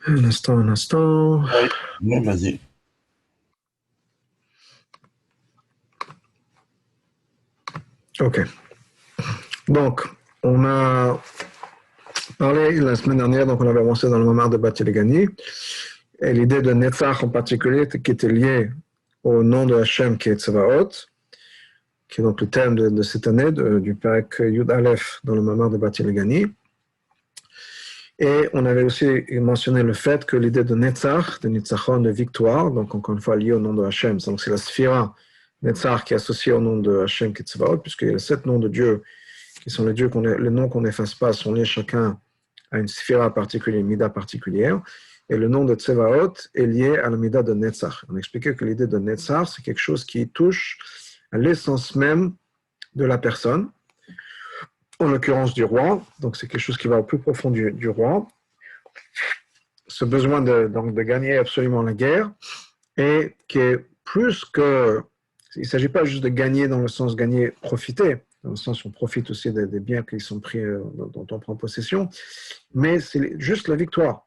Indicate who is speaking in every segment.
Speaker 1: Un instant, un instant.
Speaker 2: Oui, oui, vas-y.
Speaker 1: OK. Donc, on a parlé la semaine dernière, donc on avait avancé dans le Mamar de Bat Yelegani, et l'idée de Netzach en particulier, qui était liée au nom de Hachem qui est Tsevaot, qui est donc le thème de cette année, du Perek Yud Aleph dans le Mamar de Bat Yelegani. Et on avait aussi mentionné le fait que l'idée de Netzach, de Nitzachon, de victoire, donc encore une fois liée au nom de Hachem, donc c'est la Sphira Netzach qui est associée au nom de Hachem qui est Tsevaot, puisqu'il y a 7 noms de Dieu qui sont les noms qu'on n'efface pas, sont liés chacun à une sphira particulière, une mida particulière. Et le nom de Tsevaot est lié à la mida de Netzach. On expliquait que l'idée de Netzach, c'est quelque chose qui touche à l'essence même de la personne, en l'occurrence du roi. Donc c'est quelque chose qui va au plus profond du roi. Ce besoin de gagner absolument la guerre, et qui est plus que... Il ne s'agit pas juste de gagner dans le sens gagner, profiter, dans le sens où on profite aussi des biens qui sont pris, dont on prend possession, mais c'est juste la victoire.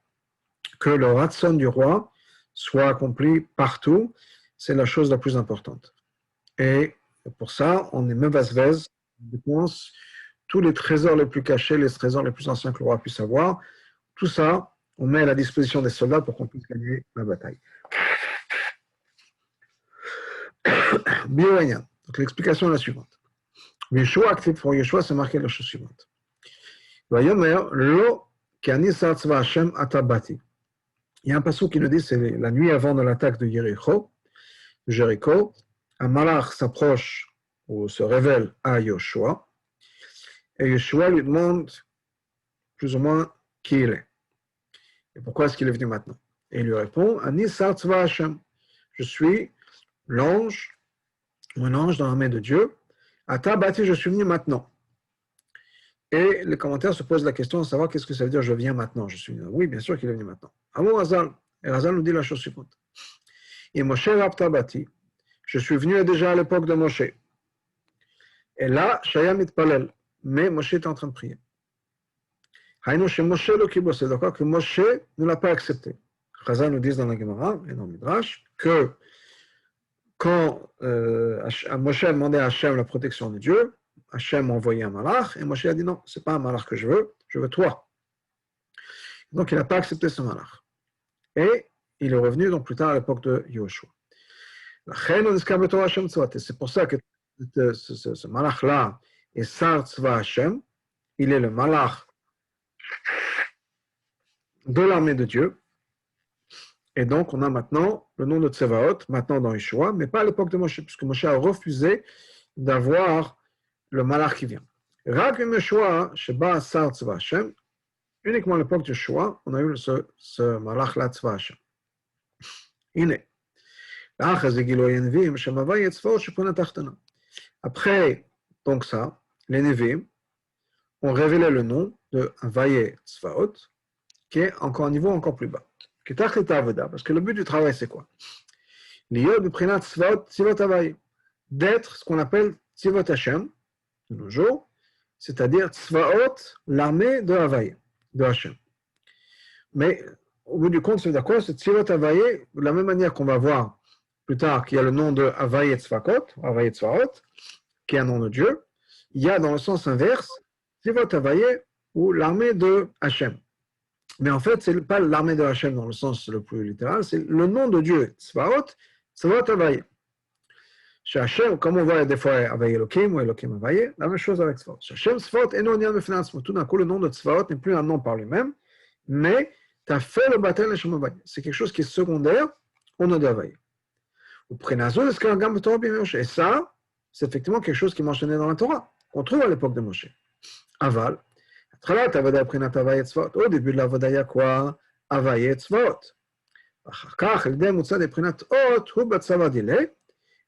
Speaker 1: Que le ratson du roi soit accompli partout, c'est la chose la plus importante. Et pour ça, on est mevasvez, on dépense tous les trésors les plus cachés, les trésors les plus anciens que le roi puisse avoir. Tout ça, on met à la disposition des soldats pour qu'on puisse gagner la bataille. Bioania. Donc l'explication est la suivante. Yeshua, actif pour Yeshua, c'est marqué la chose suivante. Vayomer, lo kani sartzva Hashem atabati. Il y a un passage qui nous dit, c'est la nuit avant de l'attaque de Jéricho, un malach s'approche ou se révèle à Yoshua, et Yoshua lui demande plus ou moins qui il est. Et pourquoi est-ce qu'il est venu maintenant? Et il lui répond, Ani sartzva Hashem. Je suis l'ange, ou un ange dans la main de Dieu. Atabati, je suis venu maintenant. Et les commentaires se posent la question de savoir qu'est-ce que ça veut dire je viens maintenant. Je suis venu. Oui, bien sûr qu'il est venu maintenant. Amon Hazal. Et Hazal nous dit la chose suivante. Et Moshe Raptabati, je suis venu déjà à l'époque de Moshe. Et là, Shayam Itpalel. Mais Moshe est en train de prier. Haïno chez Moshe le Kibo, c'est d'accord que Moshe ne l'a pas accepté. Hazal nous dit dans la Gemara et dans le Midrash que quand Moshe a demandé à Hachem la protection de Dieu, Hachem a envoyé un malach, et Moshe a dit non, ce n'est pas un malach que je veux toi. Donc il n'a pas accepté ce malach. Et il est revenu donc plus tard à l'époque de Yoshua. C'est pour ça que ce malach-là est Sar Tzva Hashem, il est le malach de l'armée de Dieu. Et donc on a maintenant le nom de Tsevaot, maintenant dans Yeshua, mais pas à l'époque de Moshe, puisque Moshe a refusé d'avoir le malach qui vient. Rak Yeshua, Sheba Sar Tzva Hashem, uniquement à l'époque de Yeshua, on a eu ce malach-là Tzva Hashem. Iné. Après, donc ça, les Nevi'im ont révélé le nom de Vaye Tzvaot, qui est encore un niveau encore plus bas. Parce que le but du travail, c'est quoi? D'être ce qu'on appelle Tzivot Hashem, de nos jours, c'est-à-dire Tzvaot, l'armée de Havaï, de Hashem. Mais au bout du compte, c'est dire quoi? C'est Tzivot Havaï, de la même manière qu'on va voir plus tard qu'il y a le nom de Havaï Tzvakot, Havaï Tzvaot, qui est un nom de Dieu. Il y a dans le sens inverse, Tzivot Havaï, ou l'armée de Hashem. Mais en fait, ce n'est pas l'armée de Hashem dans le sens le plus littéral, c'est le nom de Dieu, Tzvaot, Tzvaot Havaï. Chez Hashem, comme on voit des fois avec Elohim ou Elohim Havaï, la même chose avec Tzvaot. Chez Hashem, Tzvaot, Enonian Mefinansmo. Tout d'un coup, le nom de Tzvaot n'est plus un nom par lui-même, mais tu as fait le baptême Hashem Havaï. C'est quelque chose qui est secondaire au nom d'Havaï. Et ça, c'est effectivement quelque chose qui est mentionné dans la Torah, qu'on trouve à l'époque de Moshe. Aval, au début de la Voda, il y a quoi? Havaï Tzvaot.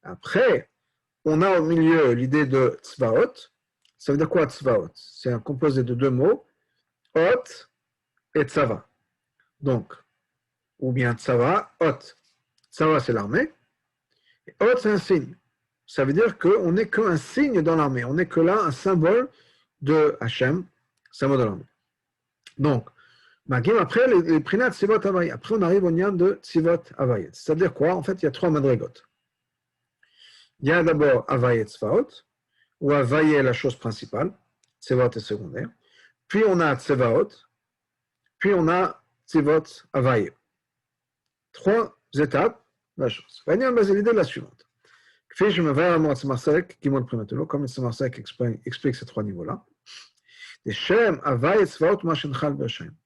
Speaker 1: Après, on a au milieu l'idée de Tzvaot. Ça veut dire quoi Tzvaot? C'est un composé de deux mots, Ot et Tzava. Donc, ou bien Tzava, Ot. Tzava, c'est l'armée. Et Ot, c'est un signe. Ça veut dire qu'on n'est qu'un signe dans l'armée. On n'est que là un symbole de Hachem, symbole de l'armée. Donc, Magim, après, les prinat tzivot havayet. Après, on arrive au nian de tzivot havayet. C'est-à-dire quoi? En fait, il y a 3 madrigot. Il y a d'abord havayet tzvaot, ou havayet la chose principale, tzivot est secondaire. Puis on a tzevaot, puis on a tzivot havayet. 3 étapes de la chose. L'idée est la suivante. Comme le Tzemar explique ces 3 niveaux-là.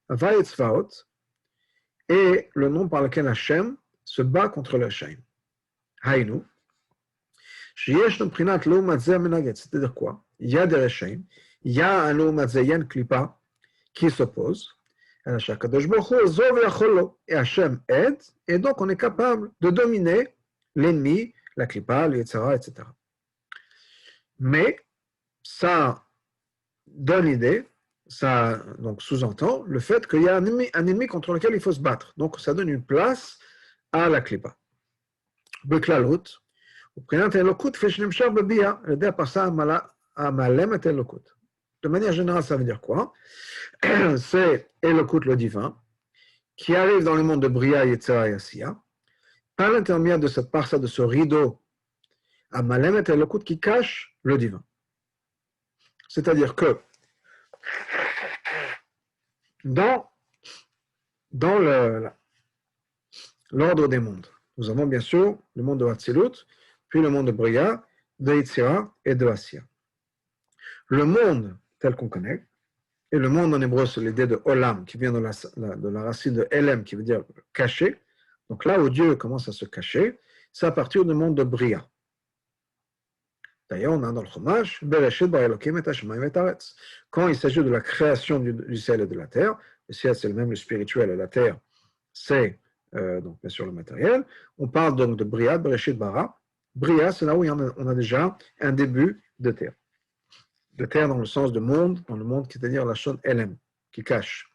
Speaker 1: Havayet tzvaot est le nom par lequel Hashem se bat contre le Hashem. Haïnu. C'est-à-dire quoi? Il y a des Hashem, il y a un Loumatzayen Klipa qui s'oppose. Et Hashem aide, et donc on est capable de dominer l'ennemi, la Klipa, le Yetzara, etc. Mais ça donne l'idée, ça donc sous-entend le fait qu'il y a un ennemi contre lequel il faut se battre. Donc ça donne une place à la Klipa. Beklalot, de manière générale, ça veut dire quoi? C'est Elokut le divin, qui arrive dans le monde de Bria, Yetzara et Asiya, par l'intermédiaire de cette parsa, de ce rideau, Amalem et Elokut qui cache le divin. C'est-à-dire que dans l'ordre des mondes, nous avons bien sûr le monde de Hatzilut, puis le monde de Bria, de Yetzira et de Asiya. Le monde tel qu'on connaît, et le monde en hébreu, c'est l'idée de Olam, qui vient de la racine de Elem, qui veut dire caché. Donc là où Dieu commence à se cacher, c'est à partir du monde de Bria. D'ailleurs, on a dans le Chumash, Bereshit bara Elokim et hashamayim et haaretz. Quand il s'agit de la création du ciel et de la terre, le ciel c'est le même, le spirituel, et la terre c'est donc bien sûr le matériel, on parle donc de Bria, Bereshit bara. Bria, c'est là où on a déjà un début de terre. De terre dans le sens de monde, dans le monde, c'est-à-dire la chose Elem, qui cache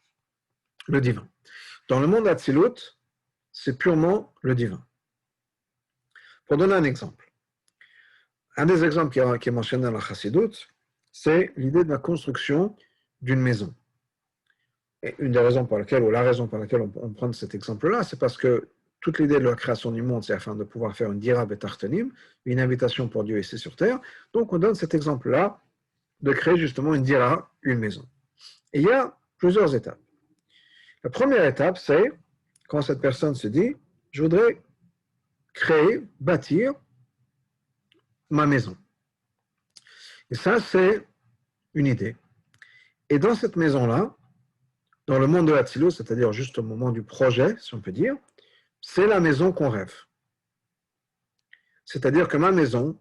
Speaker 1: le divin. Dans le monde Hatzilut, c'est purement le divin. Pour donner un exemple, un des exemples qui est mentionné dans la Chassidut, c'est l'idée de la construction d'une maison. Et une des raisons pour laquelle, ou la raison pour laquelle on prend cet exemple-là, c'est parce que toute l'idée de la création du monde, c'est afin de pouvoir faire une dira betartanim, une invitation pour Dieu ici sur terre. Donc on donne cet exemple-là de créer justement une dira, une maison. Et il y a plusieurs étapes. La première étape, c'est quand cette personne se dit, je voudrais créer, bâtir ma maison. Et ça, c'est une idée. Et dans cette maison-là, dans le monde de Hatzilut, c'est-à-dire juste au moment du projet, si on peut dire, c'est la maison qu'on rêve. C'est-à-dire que ma maison,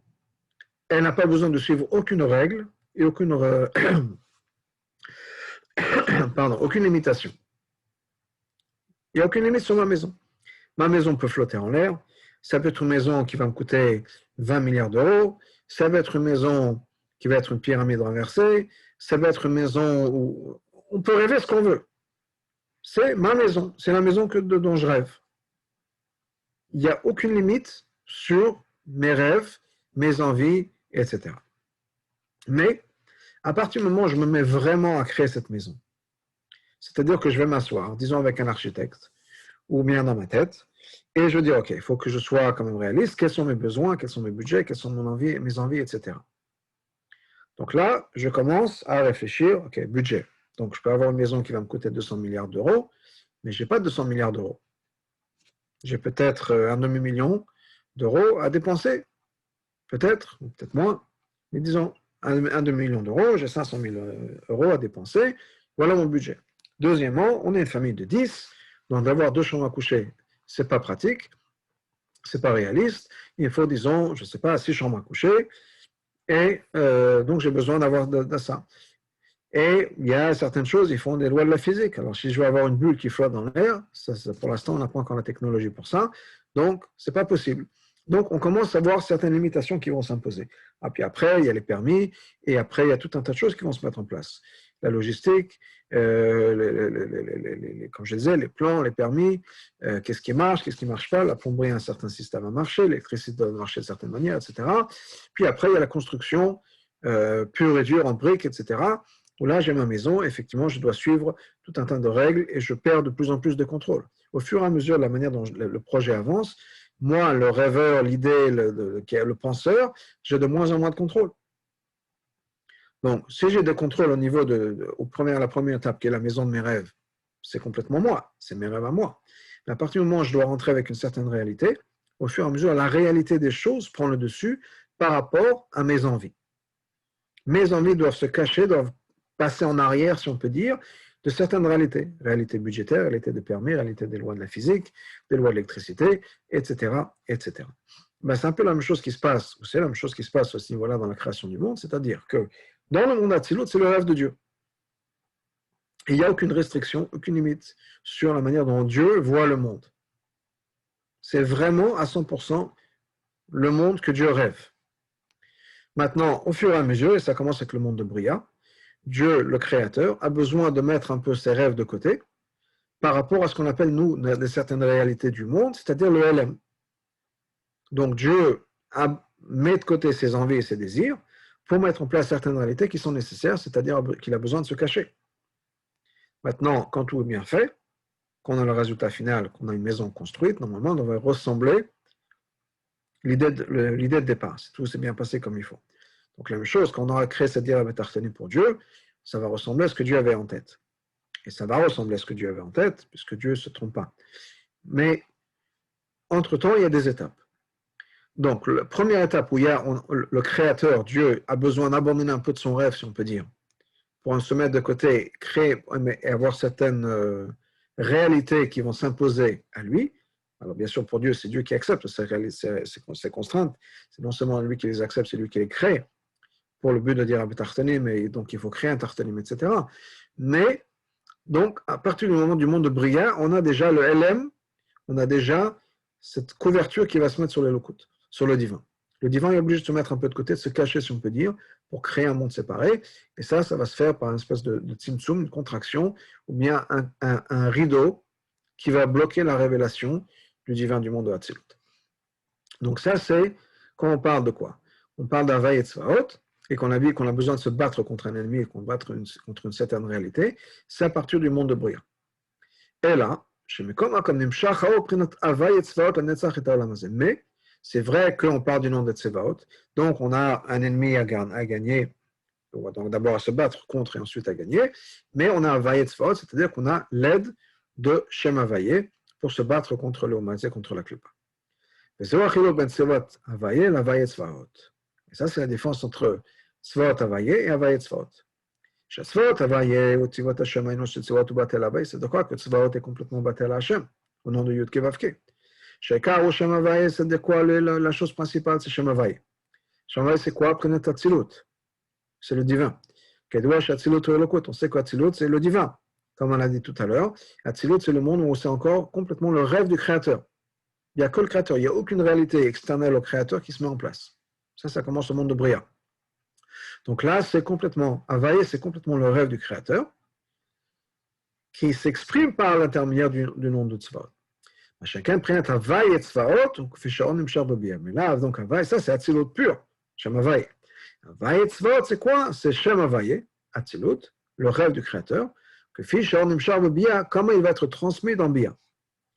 Speaker 1: elle n'a pas besoin de suivre aucune règle et aucune limitation. Il n'y a aucune limite sur ma maison. Ma maison peut flotter en l'air. Ça peut être une maison qui va me coûter 20 milliards d'euros. Ça peut être une maison qui va être une pyramide renversée. Ça peut être une maison où on peut rêver ce qu'on veut. C'est ma maison. C'est la maison dont je rêve. Il n'y a aucune limite sur mes rêves, mes envies, etc. Mais à partir du moment où je me mets vraiment à créer cette maison, c'est-à-dire que je vais m'asseoir, disons avec un architecte, ou bien dans ma tête, et je dis, OK, il faut que je sois quand même réaliste, quels sont mes besoins, quels sont mes budgets, quelles sont mes envies, etc. Donc là, je commence à réfléchir, OK, budget. Donc je peux avoir une maison qui va me coûter 200 milliards d'euros, mais je n'ai pas 200 milliards d'euros. J'ai peut-être un demi-million d'euros à dépenser, peut-être, ou peut-être moins, mais disons, un demi-million d'euros, j'ai 500 000 euros à dépenser, voilà mon budget. Deuxièmement, on est une famille de 10, donc d'avoir 2 chambres à coucher, ce n'est pas pratique, ce n'est pas réaliste, il faut, disons, je ne sais pas, 6 chambres à coucher, et donc j'ai besoin d'avoir de ça. Et il y a certaines choses, ils font des lois de la physique. Alors si je veux avoir une bulle qui flotte dans l'air, pour l'instant on n'a pas encore la technologie pour ça, donc ce n'est pas possible. Donc on commence à voir certaines limitations qui vont s'imposer. Et puis après, il y a les permis, et après il y a tout un tas de choses qui vont se mettre en place. La logistique, comme je disais, les plans, les permis, qu'est-ce qui marche pas, la plomberie a un certain système à marcher, l'électricité doit marcher de certaines manières, etc. Puis après, il y a la construction pure et dure en briques, etc. où là, j'ai ma maison, effectivement, je dois suivre tout un tas de règles et je perds de plus en plus de contrôle. Au fur et à mesure de la manière dont le projet avance, moi, le rêveur, l'idée, le penseur, j'ai de moins en moins de contrôle. Donc, si j'ai des contrôles au niveau la première étape, qui est la maison de mes rêves, c'est complètement moi, c'est mes rêves à moi. Mais à partir du moment où je dois rentrer avec une certaine réalité, au fur et à mesure, la réalité des choses prend le dessus par rapport à mes envies. Mes envies doivent se cacher, doivent passer en arrière, si on peut dire, de certaines réalités. Réalité budgétaire, réalité des permis, réalité des lois de la physique, des lois de l'électricité, etc., etc. Ben, c'est un peu la même chose qui se passe, ou c'est la même chose qui se passe à ce niveau-là dans la création du monde, c'est-à-dire que dans le monde Atzilut, c'est le rêve de Dieu. Et il n'y a aucune restriction, aucune limite sur la manière dont Dieu voit le monde. C'est vraiment à 100% le monde que Dieu rêve. Maintenant, au fur et à mesure, et ça commence avec le monde de Bria, Dieu, le Créateur, a besoin de mettre un peu ses rêves de côté par rapport à ce qu'on appelle, nous, certaines réalités du monde, c'est-à-dire le LM. Donc Dieu met de côté ses envies et ses désirs pour mettre en place certaines réalités qui sont nécessaires, c'est-à-dire qu'il a besoin de se cacher. Maintenant, quand tout est bien fait, qu'on a le résultat final, qu'on a une maison construite, normalement, on devrait ressembler l'idée de départ, si tout s'est bien passé comme il faut. Donc la même chose, quand on aura créé cette dira betartani pour Dieu, ça va ressembler à ce que Dieu avait en tête. Et ça va ressembler à ce que Dieu avait en tête, puisque Dieu ne se trompe pas. Mais, entre-temps, il y a des étapes. Donc, la première étape où le Créateur, Dieu, a besoin d'abandonner un peu de son rêve, si on peut dire, pour se mettre de côté, créer et avoir certaines réalités qui vont s'imposer à lui. Alors, bien sûr, pour Dieu, c'est Dieu qui accepte ces contraintes. C'est non seulement lui qui les accepte, c'est lui qui les crée, pour le but de dire Tartanim, mais donc il faut créer un Tartanim, etc. Mais, donc, à partir du moment du monde de Bria, on a déjà le LM, on a déjà cette couverture qui va se mettre sur les Lokut, sur le divin. Le divin est obligé de se mettre un peu de côté, de se cacher, si on peut dire, pour créer un monde séparé. Et ça va se faire par une espèce de tzimtzum, une contraction, ou bien un rideau qui va bloquer la révélation du divin du monde de Hatzilut. Donc ça, c'est quand on parle de quoi? On parle d'Havai et Tzvaot, et qu'on a dit qu'on a besoin de se battre contre un ennemi et contre une certaine réalité, c'est à partir du monde de Bria. Et là, mais c'est vrai qu'on parle du nom de Tsevaot, donc on a un ennemi à gagner, donc d'abord à se battre contre et ensuite à gagner, mais on a Havai Tsevaot, c'est-à-dire qu'on a l'aide de Shem Havai pour se battre contre le Omazé, contre la Klupa. Et ça, c'est la différence entre Tzvaot Havai et Havai Tzvaot. Tzvaot Havai ou Tzvaot Hashem, Tzvaot ou Batel Havai, c'est de quoi que Tzvaot est complètement Batel Hashem, au nom de Yud Kevavke. Shekar ou Shem Havai, c'est de quoi la chose principale, c'est Shem Havai. Shem Havai, c'est quoi? Prenez Atzilut. C'est le divin. Kedouach Atzilut ou Elokut. On sait qu'Atzilut, c'est le divin. Comme on l'a dit tout à l'heure, Atzilut, c'est le monde où c'est encore complètement le rêve du Créateur. Il n'y a que le Créateur. Il n'y a aucune réalité externe au Créateur qui se met en place. Ça commence au monde de Bria. Donc là, c'est complètement, Havai, c'est complètement le rêve du Créateur qui s'exprime par l'intermédiaire du nom de Tzvaot. Chacun prend Havai et Tzvaot, donc Fishaon Nimshar Bobia. Mais là, donc Havai, ça c'est Atzilut pur, Shem Havai. Havai et Tzvaot, c'est quoi? C'est Shem Havai, Atzilut, le rêve du Créateur, que Fishaon Nimshar Bobia, comment il va être transmis dans Bia.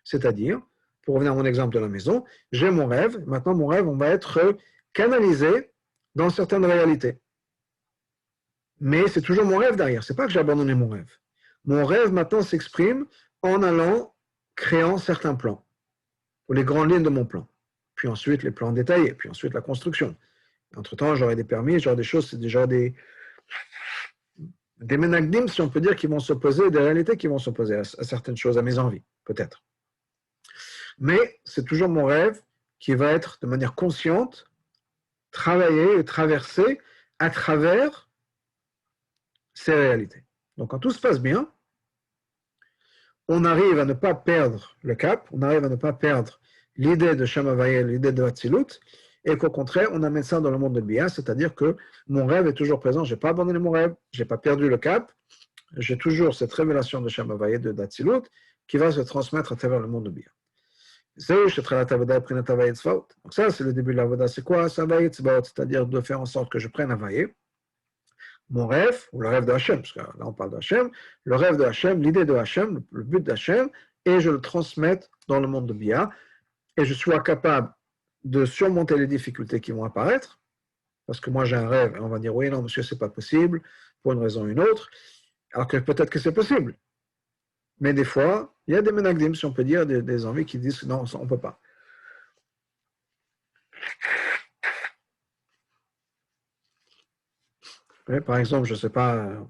Speaker 1: C'est-à-dire, pour revenir à mon exemple de la maison, j'ai mon rêve, maintenant mon rêve, on va être canalisé dans certaines réalités. Mais c'est toujours mon rêve derrière, c'est pas que j'ai abandonné mon rêve. Mon rêve maintenant s'exprime en allant créant certains plans, ou les grandes lignes de mon plan, puis ensuite les plans détaillés, puis ensuite la construction. Entre-temps, j'aurai des permis, j'aurai des choses, c'est déjà des menagdim, si on peut dire, qui vont s'opposer, des réalités qui vont s'opposer à certaines choses, à mes envies, peut-être. Mais c'est toujours mon rêve qui va être de manière consciente, travaillé et traversé à travers ces réalités. Donc quand tout se passe bien, on arrive à ne pas perdre le cap, on arrive à ne pas perdre l'idée de Shem Havai, l'idée de Hatzilut, et qu'au contraire, on amène ça dans le monde de Bia, c'est-à-dire que mon rêve est toujours présent, je n'ai pas abandonné mon rêve, je n'ai pas perdu le cap, j'ai toujours cette révélation de Shem Havai, de Hatzilut, qui va se transmettre à travers le monde de Bia. Donc ça, c'est le début de la Voda. C'est quoi? C'est Havai Tzvaot, c'est-à-dire de faire en sorte que je prenne Havai, mon rêve, ou le rêve de Hachem, parce que là on parle de Hachem, le rêve de Hachem, l'idée de Hachem, le but d'Hachem, et je le transmette dans le monde de Bia, et je sois capable de surmonter les difficultés qui vont apparaître, parce que moi j'ai un rêve, et on va dire, oui, non, monsieur, c'est pas possible, pour une raison ou une autre, alors que peut-être que c'est possible. Mais des fois, il y a des menagdim, si on peut dire, des envies qui disent, non, on ne peut pas. Et par exemple, je ne sais pas,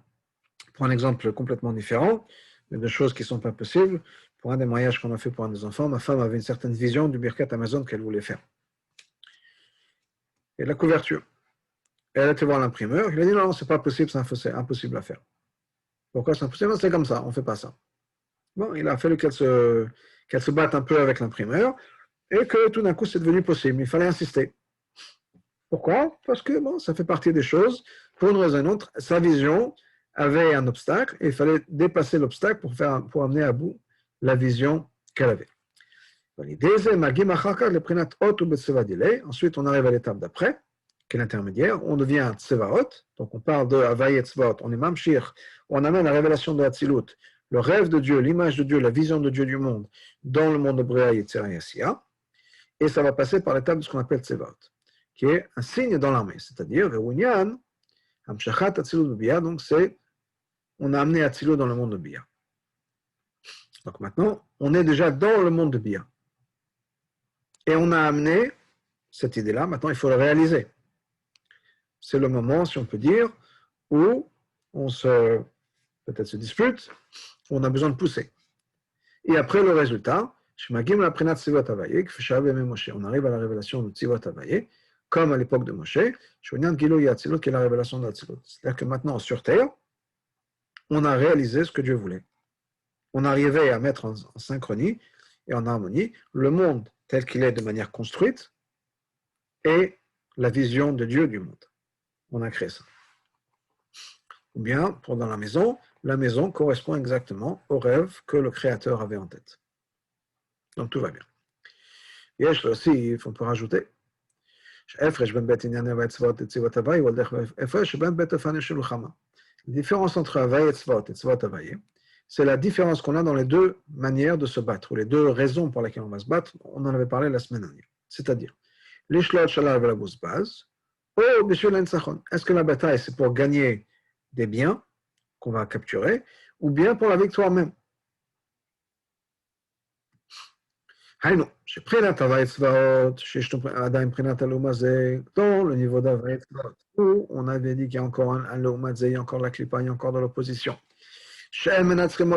Speaker 1: pour un exemple complètement différent, mais de choses qui ne sont pas possibles, pour un des mariages qu'on a fait pour un des enfants, ma femme avait une certaine vision du Birkat Amazon qu'elle voulait faire. Et la couverture. Et elle a été voir l'imprimeur, il a dit non, c'est pas possible, c'est impossible à faire. Pourquoi c'est impossible? C'est comme ça, on ne fait pas ça. Bon, il a fallu qu'elle se batte un peu avec l'imprimeur, et que tout d'un coup c'est devenu possible. Il fallait insister. Pourquoi? Parce que bon, ça fait partie des choses. Pour une raison ou une autre, sa vision avait un obstacle, et il fallait dépasser l'obstacle pour amener à bout la vision qu'elle avait. Ensuite, on arrive à l'étape d'après, qui est l'intermédiaire, on devient un tsevaot, donc on parle de Havayet Tsevaot, on est mamshir, on amène la révélation de Hatzilut, le rêve de Dieu, l'image de Dieu, la vision de Dieu du monde, dans le monde de Brea Yetzirah Yassia, et ça va passer par l'étape de ce qu'on appelle Tsevaot, qui est un signe dans l'armée, c'est-à-dire, Rewunyan, Hamshachat Hatzilut de Bia, donc c'est, on a amené Hatzilut dans le monde de Bia. Donc maintenant, on est déjà dans le monde de Bia. Et on a amené cette idée-là, maintenant il faut le réaliser. C'est le moment, si on peut dire, où on peut-être se dispute, où on a besoin de pousser. Et après le résultat, on arrive à la révélation de Tzivot Havaye, comme à l'époque de Moshe, qui est la révélation de Hatzilut. C'est-à-dire que maintenant, sur terre, on a réalisé ce que Dieu voulait. On arrivait à mettre en synchronie et en harmonie le monde tel qu'il est de manière construite et la vision de Dieu du monde. On a créé ça. Ou bien, pour dans la maison correspond exactement au rêve que le Créateur avait en tête. Donc tout va bien. Et aussi, on peut rajouter, la différence entre Havaya et Tzvot Havaye, c'est la différence qu'on a dans les deux manières de se battre, ou les deux raisons pour lesquelles on va se battre. On en avait parlé la semaine dernière. C'est-à-dire, l'Ishlot Shalal la Baz, ou Bishul Ensachon. Est-ce que la bataille, c'est pour gagner des biens qu'on va capturer, ou bien pour la victoire même? Hayno, j'ai pris la Tavayet Tzvaot, Adam Prinat Alomazé, dans le niveau d'Avayet Tzvaot, où on avait dit qu'il y a encore un Alomazé, il y a encore la Klippa, il y a encore de l'opposition. On a dit que ce n'est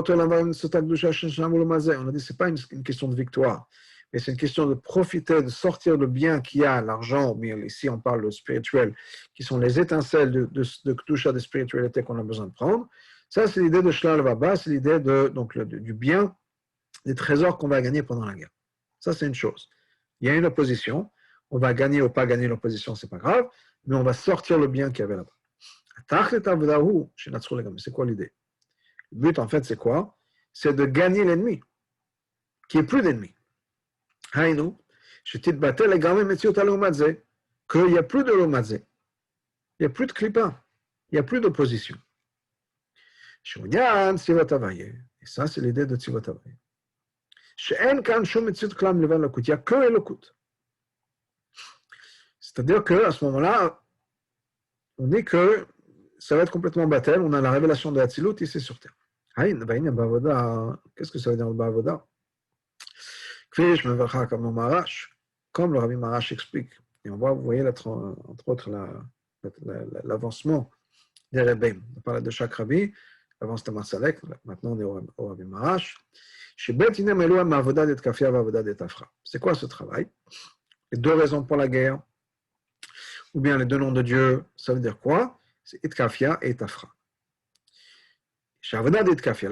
Speaker 1: pas une question de victoire, mais c'est une question de profiter, de sortir le bien qu'il y a, l'argent, mais ici on parle de spirituel, qui sont les étincelles de Kedusha, de spiritualité qu'on a besoin de prendre. Ça, c'est l'idée de Shlal Vaba, c'est l'idée du bien, des trésors qu'on va gagner pendant la guerre. Ça, c'est une chose. Il y a une opposition, on va gagner ou pas gagner l'opposition, c'est pas grave, mais on va sortir le bien qu'il y avait là-bas. C'est quoi l'idée? Le but, en fait, c'est quoi? C'est de gagner l'ennemi, qu'il n'y ait plus d'ennemis. Haïnou, je t'ai battu les gamins, mais tu as l'omadze, qu'il n'y a plus de l'omadze, il n'y a plus de clipa, il n'y a plus d'opposition. Et ça, c'est l'idée de Tzivot Havaye. Il n'y a que Elokut. C'est-à-dire qu'à ce moment-là, on dit que ça va être complètement battel, on a la révélation de Hatzilut ici sur terre. Qu'est-ce que ça veut dire le Bavoda? Comme le Rabbi Marash explique, et on voit, vous voyez entre autres l'avancement des rabbins. On parle de chaque rabbi, avant c'était Marsalek, maintenant on est au Rabbi Marash. C'est quoi ce travail? Les deux raisons pour la guerre, ou bien les deux noms de Dieu, ça veut dire quoi? C'est Itkafia et Itafra. L'avoda de Itkafia,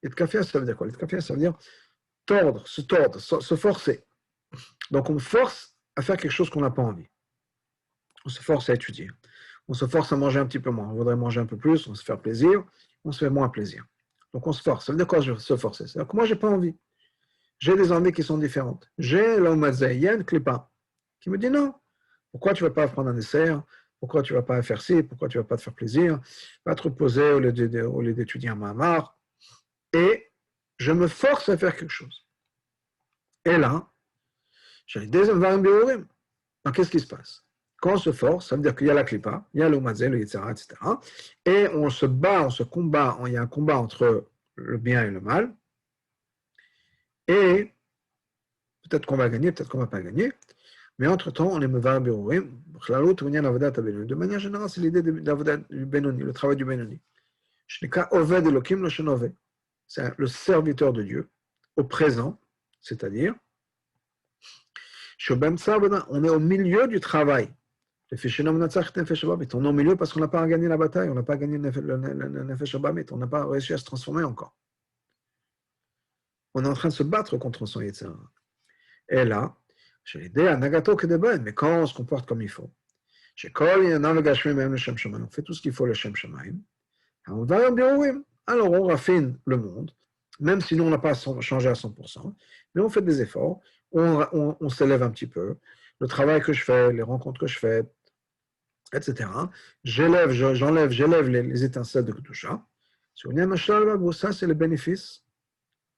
Speaker 1: Itkafia, ça veut dire quoi? Itkafia, ça veut dire tordre, se forcer. Donc on force à faire quelque chose qu'on n'a pas envie. On se force à étudier. On se force à manger un petit peu moins. On voudrait manger un peu plus, on se fait plaisir, on se fait moins plaisir. Donc on se force. Ça veut dire quoi se forcer? C'est-à-dire que moi, je n'ai pas envie. J'ai des envies qui sont différentes. J'ai l'Omazé, il y a une clipa qui me dit non. Pourquoi tu ne vas pas prendre un dessert? Pourquoi tu ne vas pas faire ci? Pourquoi tu ne vas pas te faire plaisir? Va te reposer au lieu d'étudier un Mahamar. Et je me force à faire quelque chose. Et là, j'ai les deuxièmes variants biourim. Donc, qu'est-ce qui se passe? Quand on se force, ça veut dire qu'il y a la klipa, il y a le mazé, le yitzhara, etc. Et on se bat, on se combat, il y a un combat entre le bien et le mal. Et peut-être qu'on va gagner, peut-être qu'on ne va pas gagner. Mais entre-temps, on est mevar biourim. De manière générale, c'est l'idée de l'avodat du Benoni, le travail du Benoni. C'est le serviteur de Dieu, au présent, c'est-à-dire, on est au milieu du travail. On est au milieu parce qu'on n'a pas gagné la bataille, on n'a pas gagné le Nefesh Abamit, on n'a pas réussi à se transformer encore. On est en train de se battre contre son Yetzirah. Et là, j'ai l'idée à Nagato Kedeben, mais quand on se comporte comme il faut, on fait tout ce qu'il faut le Shem Shamaim, alors on raffine le monde, même si nous on n'a pas changé à 100%, mais on fait des efforts, on s'élève un petit peu, le travail que je fais, les rencontres que je fais, etc. J'élève les étincelles de Kedusha. Ça, c'est le bénéfice.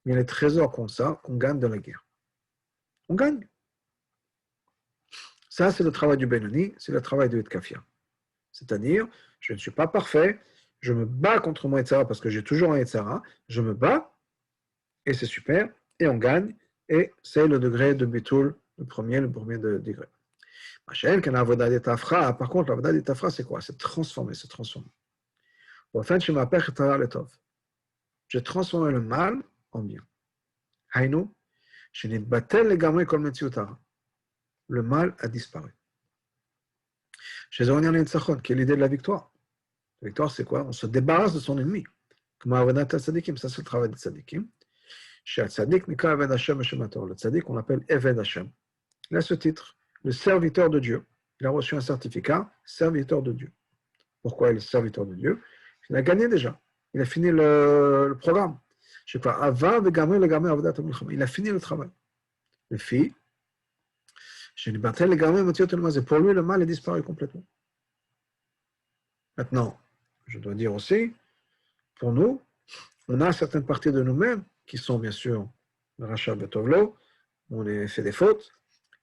Speaker 1: Il y a les trésors comme ça, qu'on gagne dans la guerre. On gagne. Ça, c'est le travail du Benoni, c'est le travail de Hitkafia. C'est-à-dire, je ne suis pas parfait, je me bats contre mon Yetzara parce que j'ai toujours un Yetzara, je me bats, et c'est super, et on gagne, et c'est le degré de Bitoul, le premier degré. Par contre, l'avodat d'Etafra, c'est quoi? C'est transformer, c'est transformer. J'ai transformé le mal en bien. Haïnou, le mal a disparu. Chez Zornian Nitzachon, qui est l'idée de la victoire. La victoire, c'est quoi? On se débarrasse de son ennemi. Comme Avodat Tzadikim, ça c'est le travail des Tzadikim. Chez Tzadik, Nika Eved Hashem Shemator. Le Tzadik, on l'appelle Eved Hashem. Il a ce titre, le serviteur de Dieu. Il a reçu un certificat, serviteur de Dieu. Pourquoi il est serviteur de Dieu? Il a gagné déjà. Il a fini le programme. Je sais pas, il a fini le travail. Les filles, pour lui, le mal est disparu complètement. Maintenant, je dois dire aussi, pour nous, on a certaines parties de nous-mêmes qui sont bien sûr le rachat betovlo, on a fait des fautes.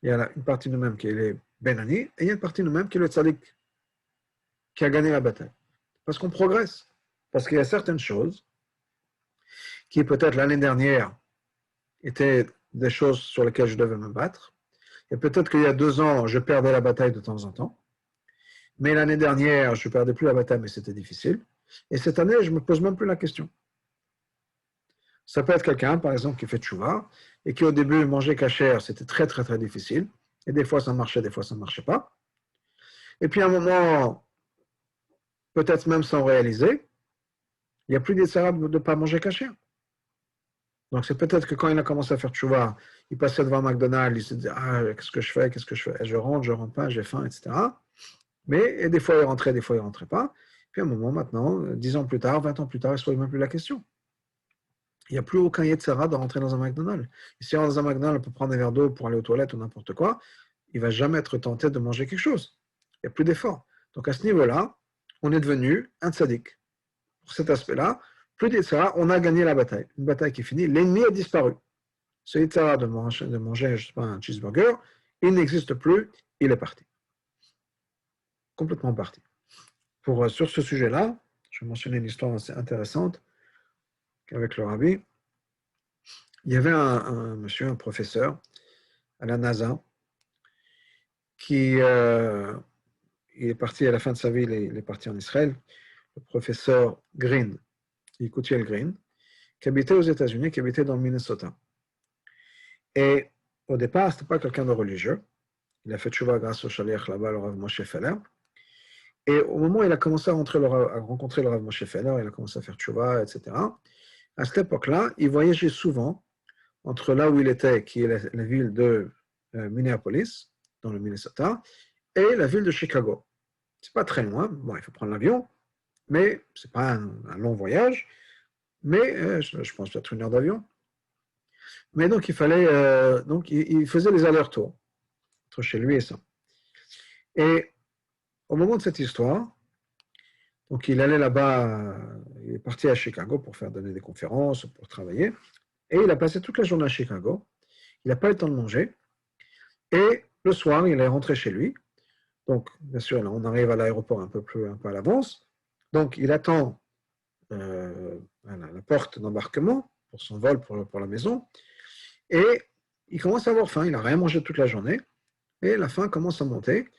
Speaker 1: Il y a une partie de nous-mêmes qui est les benani, et il y a une partie de nous-mêmes qui est le tzadik, qui a gagné la bataille. Parce qu'on progresse. Parce qu'il y a certaines choses qui, peut-être l'année dernière, étaient des choses sur lesquelles je devais me battre. Et peut-être qu'il y a 2 ans, je perdais la bataille de temps en temps. Mais l'année dernière, je ne perdais plus la bataille, mais c'était difficile. Et cette année, je ne me pose même plus la question. Ça peut être quelqu'un, par exemple, qui fait tchouva, et qui au début mangeait cachère, c'était très, très, très difficile. Et des fois, ça marchait, des fois, ça ne marchait pas. Et puis, à un moment, peut-être même sans réaliser, il n'y a plus d'Yetzara de ne pas manger cachère. Donc, c'est peut-être que quand il a commencé à faire tchouva, il passait devant McDonald's, il se disait, ah, qu'est-ce que je fais? Et je rentre pas, j'ai faim, etc. Mais et des fois, il rentrait, des fois, il ne rentrait pas. Puis, à un moment, maintenant, 10 ans plus tard, 20 ans plus tard, il ne se pose même plus la question. Il n'y a plus aucun Yetzara de rentrer dans un McDonald's. Et si on est dans un McDonald's, on peut prendre un verre d'eau pour aller aux toilettes ou n'importe quoi, il ne va jamais être tenté de manger quelque chose. Il n'y a plus d'effort. Donc, à ce niveau-là, on est devenu un tzaddik. Pour cet aspect-là, plus d'Yetzara, on a gagné la bataille. Une bataille qui est finie, l'ennemi a disparu. Ce Yetzara de manger je sais pas, un cheeseburger, il n'existe plus, il est parti. Complètement parti. Sur ce sujet-là, je vais mentionner une histoire assez intéressante avec le rabbi. Il y avait un monsieur, un professeur à la NASA, qui il est parti à la fin de sa vie, il est parti en Israël, le professeur Green, Yekutiel Green, qui habitait aux États-Unis, qui habitait dans le Minnesota. Et au départ, ce n'était pas quelqu'un de religieux. Il a fait tchouva grâce au shaliach là-bas, le Rav Moshe Feller. Et au moment où il a commencé à rencontrer le Rav Moshe Feller, il a commencé à faire tchouva, etc. À cette époque-là, il voyageait souvent entre là où il était, qui est la ville de Minneapolis, dans le Minnesota, et la ville de Chicago. C'est pas très loin, bon, il faut prendre l'avion, mais c'est pas un long voyage, mais je pense peut-être 1 heure d'avion. Mais donc il fallait, donc il faisait les allers-retours entre chez lui et ça. Et au moment de cette histoire, donc il allait là-bas, il est parti à Chicago pour faire donner des conférences, pour travailler, et il a passé toute la journée à Chicago. Il n'a pas eu le temps de manger, et le soir, il est rentré chez lui. Donc, bien sûr, là, on arrive à l'aéroport un peu à l'avance. Donc, il attend à la porte d'embarquement pour son vol pour la maison, et il commence à avoir faim. Il n'a rien mangé toute la journée, et la faim commence à monter.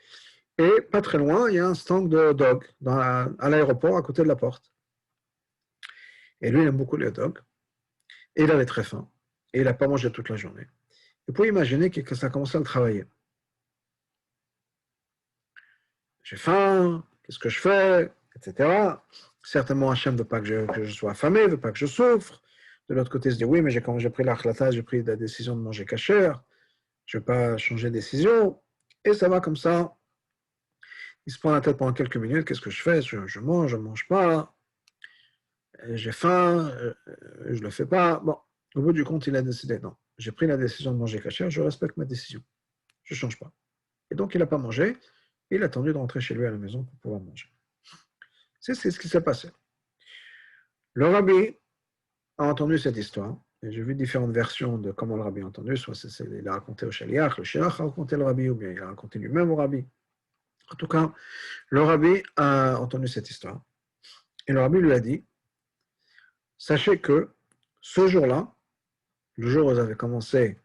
Speaker 1: Et pas très loin, il y a un stand de hot dog à l'aéroport, à côté de la porte. Et lui, il aime beaucoup les hot dogs. Et il avait très faim. Et il n'a pas mangé toute la journée. Et vous pouvez imaginer que ça a commencé à le travailler. J'ai faim, qu'est-ce que je fais, etc. Certainement, Hachem ne veut pas que je sois affamé, ne veut pas que je souffre. De l'autre côté, il se dit, oui, mais quand j'ai pris l'achlata, j'ai pris la décision de manger cachère, je ne vais pas changer de décision. Et ça va comme ça. Il se prend la tête pendant quelques minutes, qu'est-ce que je fais, je mange pas, j'ai faim, je le fais pas. Bon, au bout du compte, il a décidé, non, j'ai pris la décision de manger cachère, je respecte ma décision, je ne change pas. Et donc, il n'a pas mangé, il a attendu de rentrer chez lui à la maison pour pouvoir manger. C'est ce qui s'est passé. Le rabbi a entendu cette histoire, et j'ai vu différentes versions de comment le rabbi a entendu, soit il a raconté au shaliach, le shaliach a raconté le rabbi, ou bien il a raconté lui-même au rabbi. En tout cas, le rabbi a entendu cette histoire, et le rabbi lui a dit, sachez que ce jour-là, le jour où vous avez commencé,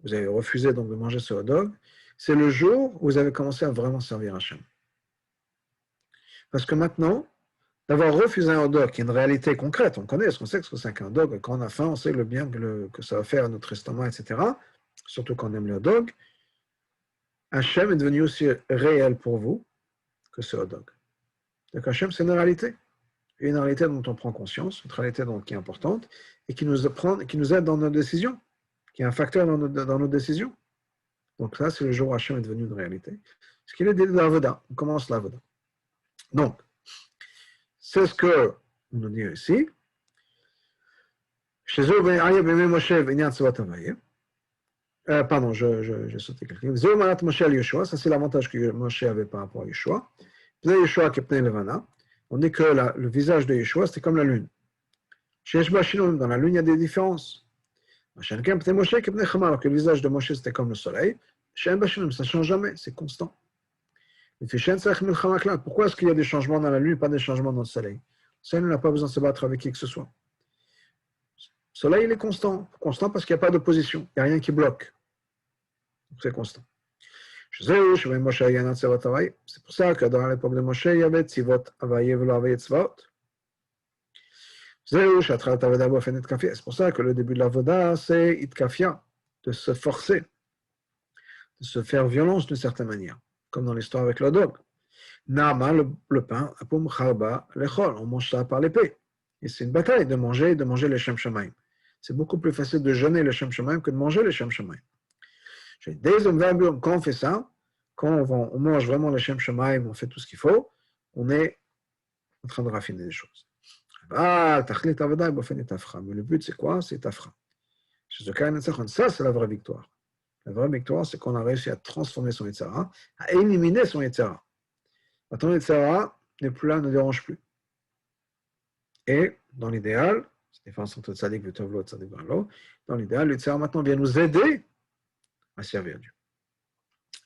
Speaker 1: vous avez refusé donc de manger ce hot dog, c'est le jour où vous avez commencé à vraiment servir Hachem. Parce que maintenant, d'avoir refusé un hot dog, qui est une réalité concrète, on connaît, on sait ce que c'est qu'un hot dog, quand on a faim, on sait le bien que ça va faire à notre estomac, etc. Surtout quand on aime le hot dog. Hachem est devenu aussi réel pour vous que ce hot dog. Donc Hachem, c'est une réalité. Une réalité dont on prend conscience, une réalité qui est importante, et qui nous aide dans nos décisions, qui est un facteur dans nos décisions. Donc ça, c'est le jour où Hachem est devenu une réalité. Ce qu'il est dit de l'avoda, on commence l'avoda. Donc, c'est ce que on nous dit ici. Chez eux, pardon, j'ai sauté quelqu'un. Ça, c'est l'avantage que Moshe avait par rapport à Yeshua. On dit que le visage de Yeshua, c'était comme la lune. Dans la lune, il y a des différences. Alors que le visage de Moshe, c'était comme le soleil. Ça ne change jamais, c'est constant. Pourquoi est-ce qu'il y a des changements dans la lune et pas des changements dans le soleil? Le soleil n'a pas besoin de se battre avec qui que ce soit. Le soleil, il est constant. Constant parce qu'il n'y a pas d'opposition. Il n'y a rien qui bloque. Donc, c'est constant. C'est pour ça que dans l'époque de Moshe, il y avait Tzivot, Avaye, Velo, Avaye, Tzvot. C'est pour ça que le début de la Voda, c'est Itkafia, de se forcer, de se faire violence d'une certaine manière, comme dans l'histoire avec le dog. Nama, le pain, Apum Charba, l'Echol, on mange ça par l'épée. Et c'est une bataille de manger les Shem Shamaim. C'est beaucoup plus facile de jeûner les Shem Shamaim que de manger les Shem Shamaim. Quand on fait ça, quand on mange vraiment les Shem Shamaim, on fait tout ce qu'il faut, on est en train de raffiner des choses. Mais le but, c'est quoi? C'est Tafra. Ça, c'est la vraie victoire. La vraie victoire, c'est qu'on a réussi à transformer son Yetzara, à éliminer son Yetzara. Maintenant, le Yetzara n'est plus là, ne dérange plus. Et dans l'idéal, c'est la différence entre Tzadik et Tovlo, Tzadik et Valo, dans l'idéal, le Yetzara maintenant vient nous aider à servir Dieu.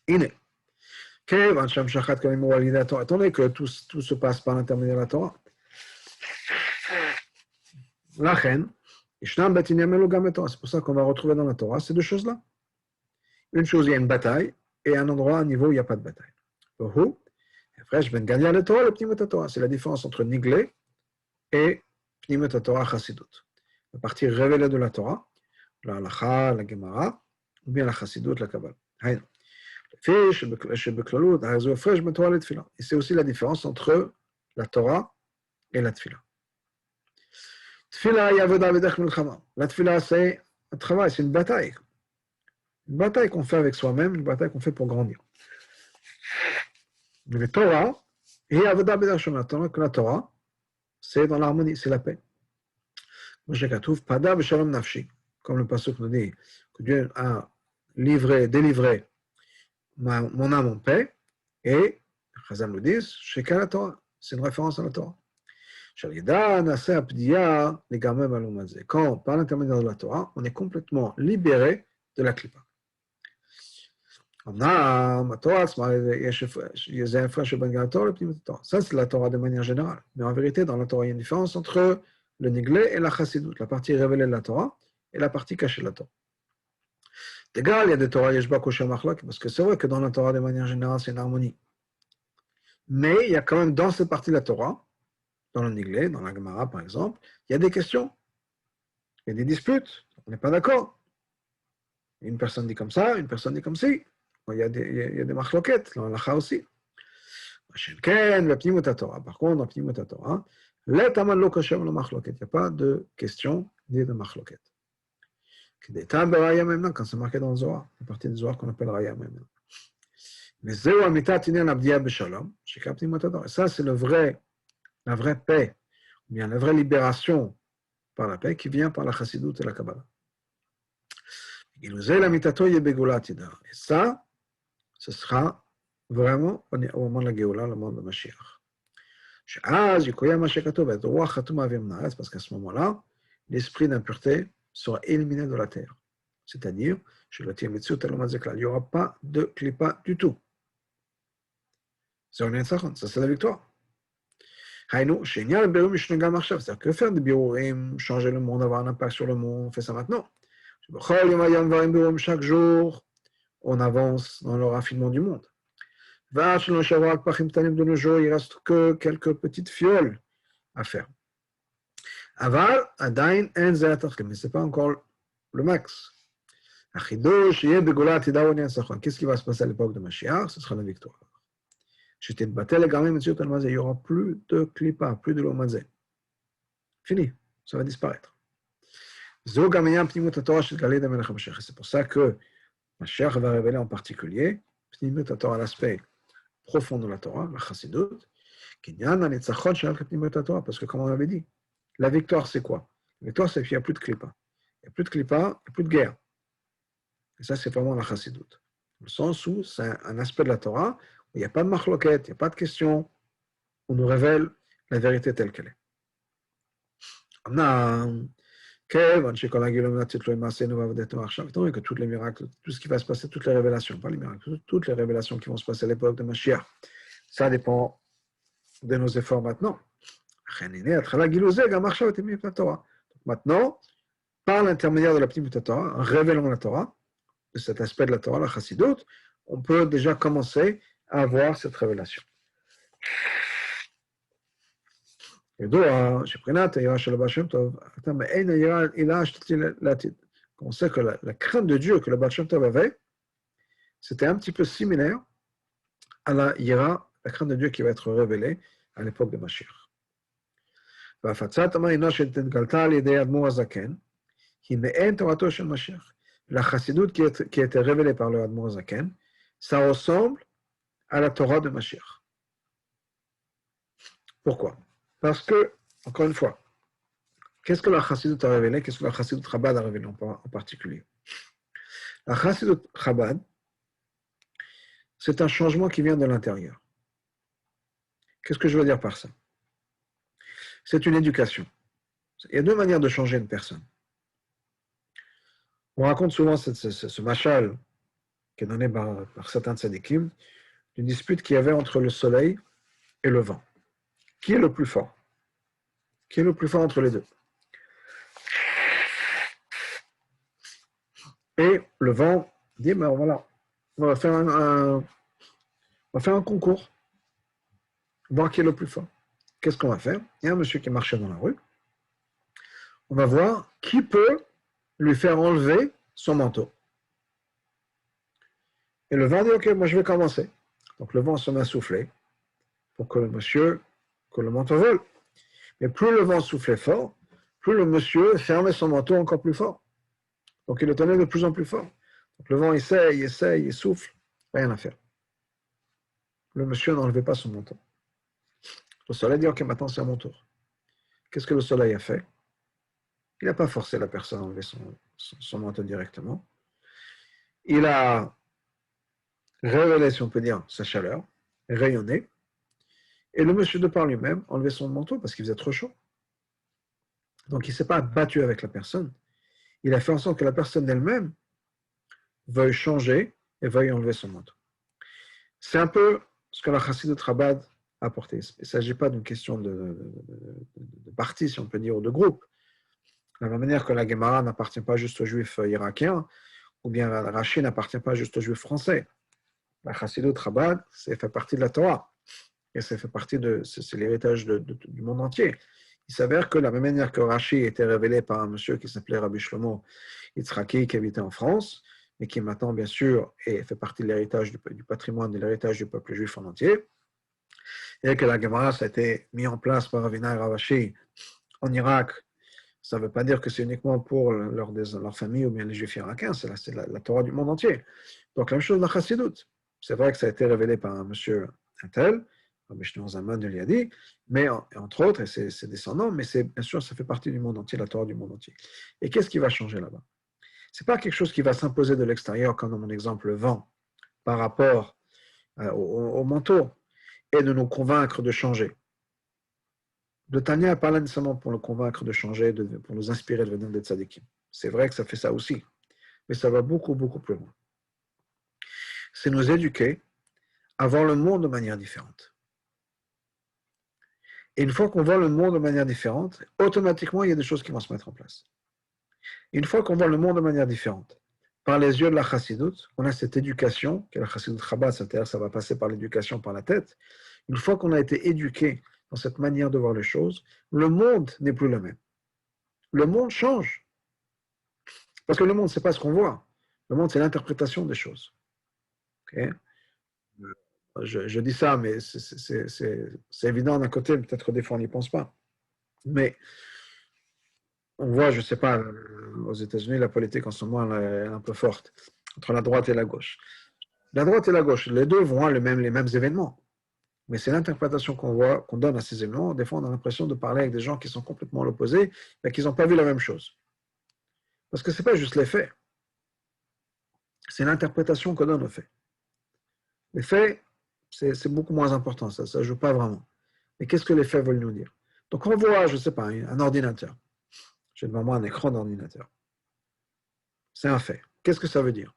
Speaker 1: Iné. Étant donné que tout se passe par l'intermédiaire de la Torah. La reine, c'est pour ça qu'on va retrouver dans la Torah ces deux choses-là. Une chose, il y a une bataille, et un endroit, un niveau, il n'y a pas de bataille. C'est la différence entre Niglé et Pnimut Torah Chassidut. La partie révélée de la Torah, la Halacha, la Gemara, ou bien la Chassidut, la Kabbalah. Et c'est aussi la différence entre la Torah et la Tfila. La Tfila, c'est un travail, c'est une bataille. Une bataille qu'on fait avec soi-même, une bataille qu'on fait pour grandir. Mais la Torah, que la Torah, c'est dans l'harmonie, c'est la paix. Comme le pasuk nous dit, que Dieu a délivré mon âme en paix, Et, Chazal nous disent, chez la Torah, c'est une référence à la Torah. Quand, par l'intermédiaire de la Torah, on est complètement libéré de la klipa. Ça, c'est la Torah de manière générale. Mais en vérité, dans la Torah, il y a une différence entre le niglé et la chassidut, la partie révélée de la Torah et la partie cachée de la Torah. D'égal, il y a des Torah yeshba kosher machlok, parce que c'est vrai que dans la Torah, de manière générale, c'est une harmonie. Mais il y a quand même dans cette partie de la Torah, dans le niglé, dans la Gemara par exemple, il y a des questions, il y a des disputes, on n'est pas d'accord. Une personne dit comme ça, une personne dit comme ci. Il y a des machloquettes, dans l'Acha aussi. Par contre, dans Pnimut Torah, il n'y a pas de question ni de machloquette. Quand c'est marqué dans le Zohar, la partie du Zohar qu'on appelle Raya Memna. Mais ça, c'est la vraie paix, ou bien la vraie libération par la paix qui vient par la chassidut et la Kabbalah. Et ça, ce sera vraiment au moment de la Géoula, le moment de Mashiach. Parce qu'à ce moment-là, l'esprit d'impureté sera éliminé de la terre. C'est-à-dire, il n'y aura pas de klipa du tout. Ça, c'est la victoire. C'est-à-dire que faire des biourim, changer le monde, avoir un impact sur le monde, on fait ça maintenant. Chaque jour, on avance dans le raffinement du monde. De nos jours, il ne reste que quelques petites fioles à faire. Aval, Adain, mais ce n'est pas encore le max. Qu'est-ce qui va se passer à l'époque de Mashiach? Ce sera la victoire. Il n'y aura plus de klipa, plus de l'omazé. Fini, ça va disparaître. C'est pour ça que Mashiach va révéler en particulier l'aspect profond de la Torah, la chassidut, parce que comme on l'avait dit, la victoire c'est quoi? La victoire c'est qu'il n'y a plus de klipa. Il n'y a plus de klipa, il n'y a plus de guerre. Et ça c'est vraiment la chassidut. Dans le sens où c'est un aspect de la Torah où il n'y a pas de machloket, il n'y a pas de question, on nous révèle la vérité telle qu'elle est. Que tous les miracles, tout ce qui va se passer, toutes les révélations, pas les miracles, toutes les révélations qui vont se passer à l'époque de Mashiach, ça dépend de nos efforts maintenant. Maintenant, par l'intermédiaire de la Pnimut Torah, en révélant la Torah, de cet aspect de la Torah, la chassidut, on peut déjà commencer à avoir cette révélation. On sait que la crainte de Dieu que le Baal Shem Tov avait, c'était un petit peu similaire à la ira, la crainte de Dieu qui va être révélée à l'époque de Mashiach. La chassidut qui a été révélée par le Admor Zaken, ça ressemble à la Torah de Mashiach. Pourquoi? Parce que, encore une fois, qu'est-ce que la chassidut a révélé? Qu'est-ce que la chassidut Chabad a révélé en particulier? La chassidut Chabad, c'est un changement qui vient de l'intérieur. Qu'est-ce que je veux dire par ça? C'est une éducation. Il y a deux manières de changer une personne. On raconte souvent ce machal qui est donné par certains tzadikim, une dispute qu'il y avait entre le soleil et le vent. Qui est le plus fort? Qui est le plus fort entre les deux? Et le vent dit, ben voilà, on va faire un concours, voir qui est le plus fort. Qu'est-ce qu'on va faire? Il y a un monsieur qui marchait dans la rue. On va voir qui peut lui faire enlever son manteau. Et le vent dit, ok, moi je vais commencer. Donc le vent se met à souffler pour que le manteau vole. Mais plus le vent soufflait fort, plus le monsieur fermait son manteau encore plus fort. Donc il le tenait de plus en plus fort. Donc le vent essaye, il souffle, rien à faire. Le monsieur n'enlevait pas son manteau. Le soleil dit, ok, maintenant c'est à mon tour. Qu'est-ce que le soleil a fait? Il n'a pas forcé la personne à enlever son manteau directement. Il a révélé, si on peut dire, sa chaleur. rayonner. Et le monsieur de par lui-même enlevait son manteau parce qu'il faisait trop chaud. Donc il ne s'est pas battu avec la personne. Il a fait en sorte que la personne elle-même veuille changer et veuille enlever son manteau. C'est un peu ce que la Chassidut Chabad a apporté. Il ne s'agit pas d'une question de parti, si on peut dire, ou de groupe. De la même manière que la Gemara n'appartient pas juste aux juifs irakiens, ou bien la Rashi n'appartient pas juste aux juifs français. La Chassidut Chabad, ça fait partie de la Torah. Et ça fait partie c'est l'héritage du monde entier. Il s'avère que de la même manière que Rashi était révélé par un monsieur qui s'appelait Rabbi Shlomo Yitzhaki, qui habitait en France, mais qui maintenant, bien sûr, fait partie de l'héritage du patrimoine, de l'héritage du peuple juif en entier, et que la Gemara, ça a été mis en place par Ravina et Ravashi en Irak. Ça ne veut pas dire que c'est uniquement pour leur famille ou bien les juifs irakiens, c'est la Torah du monde entier. Donc la même chose dans la Chassidut. C'est vrai que ça a été révélé par un monsieur Intel, Rabbi Shneur Zalman de Liadi, mais entre autres, et ses descendants, mais bien sûr, ça fait partie du monde entier, la Torah du monde entier. Et qu'est-ce qui va changer là-bas? Ce n'est pas quelque chose qui va s'imposer de l'extérieur, comme dans mon exemple, le vent, par rapport au manteau, et de nous convaincre de changer. Le Tanya n'est pas là nécessairement pour nous convaincre de changer, pour nous inspirer de devenir des tzadikim. C'est vrai que ça fait ça aussi, mais ça va beaucoup, beaucoup plus loin. C'est nous éduquer à voir le monde de manière différente. Et une fois qu'on voit le monde de manière différente, automatiquement, il y a des choses qui vont se mettre en place. Une fois qu'on voit le monde de manière différente, par les yeux de la Chassidut, on a cette éducation, qui est la Chassidut Chabad, c'est-à-dire ça va passer par l'éducation par la tête. Une fois qu'on a été éduqué dans cette manière de voir les choses, le monde n'est plus le même. Le monde change. Parce que le monde, ce n'est pas ce qu'on voit. Le monde, c'est l'interprétation des choses. Okay? Je dis ça, mais c'est évident d'un côté, peut-être que des fois on n'y pense pas. Mais on voit, je ne sais pas, aux États-Unis, la politique en ce moment elle est un peu forte, entre la droite et la gauche. La droite et la gauche, les deux vont voir les mêmes événements. Mais c'est l'interprétation qu'on donne à ces événements. Des fois, on a l'impression de parler avec des gens qui sont complètement à l'opposé, mais qui n'ont pas vu la même chose. Parce que ce n'est pas juste les faits. C'est l'interprétation qu'on donne aux faits. Les faits, c'est beaucoup moins important, ça ne joue pas vraiment. Mais qu'est-ce que les faits veulent nous dire? Donc on voit, je ne sais pas, un ordinateur. J'ai devant moi un écran d'ordinateur. C'est un fait. Qu'est-ce que ça veut dire?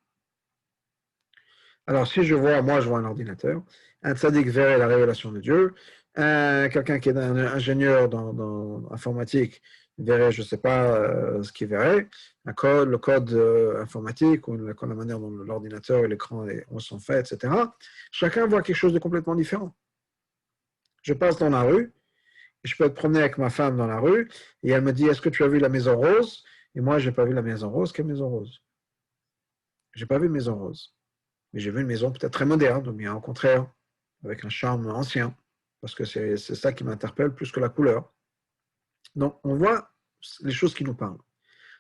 Speaker 1: Alors si je vois un ordinateur, un tzaddik verrait la révélation de Dieu, quelqu'un qui est un ingénieur dans informatique verrait, je ne sais pas ce qu'il verrait, le code informatique ou la manière dont l'ordinateur et l'écran sont faits, etc. Chacun voit quelque chose de complètement différent. Je passe dans la rue, et je peux être promené avec ma femme dans la rue, et elle me dit, est-ce que tu as vu la maison rose? Et moi, je n'ai pas vu la maison rose. Quelle maison rose? Je n'ai pas vu une maison rose. Mais j'ai vu une maison peut-être très moderne, ou bien au contraire, avec un charme ancien, parce que c'est ça qui m'interpelle plus que la couleur. Donc, on voit les choses qui nous parlent.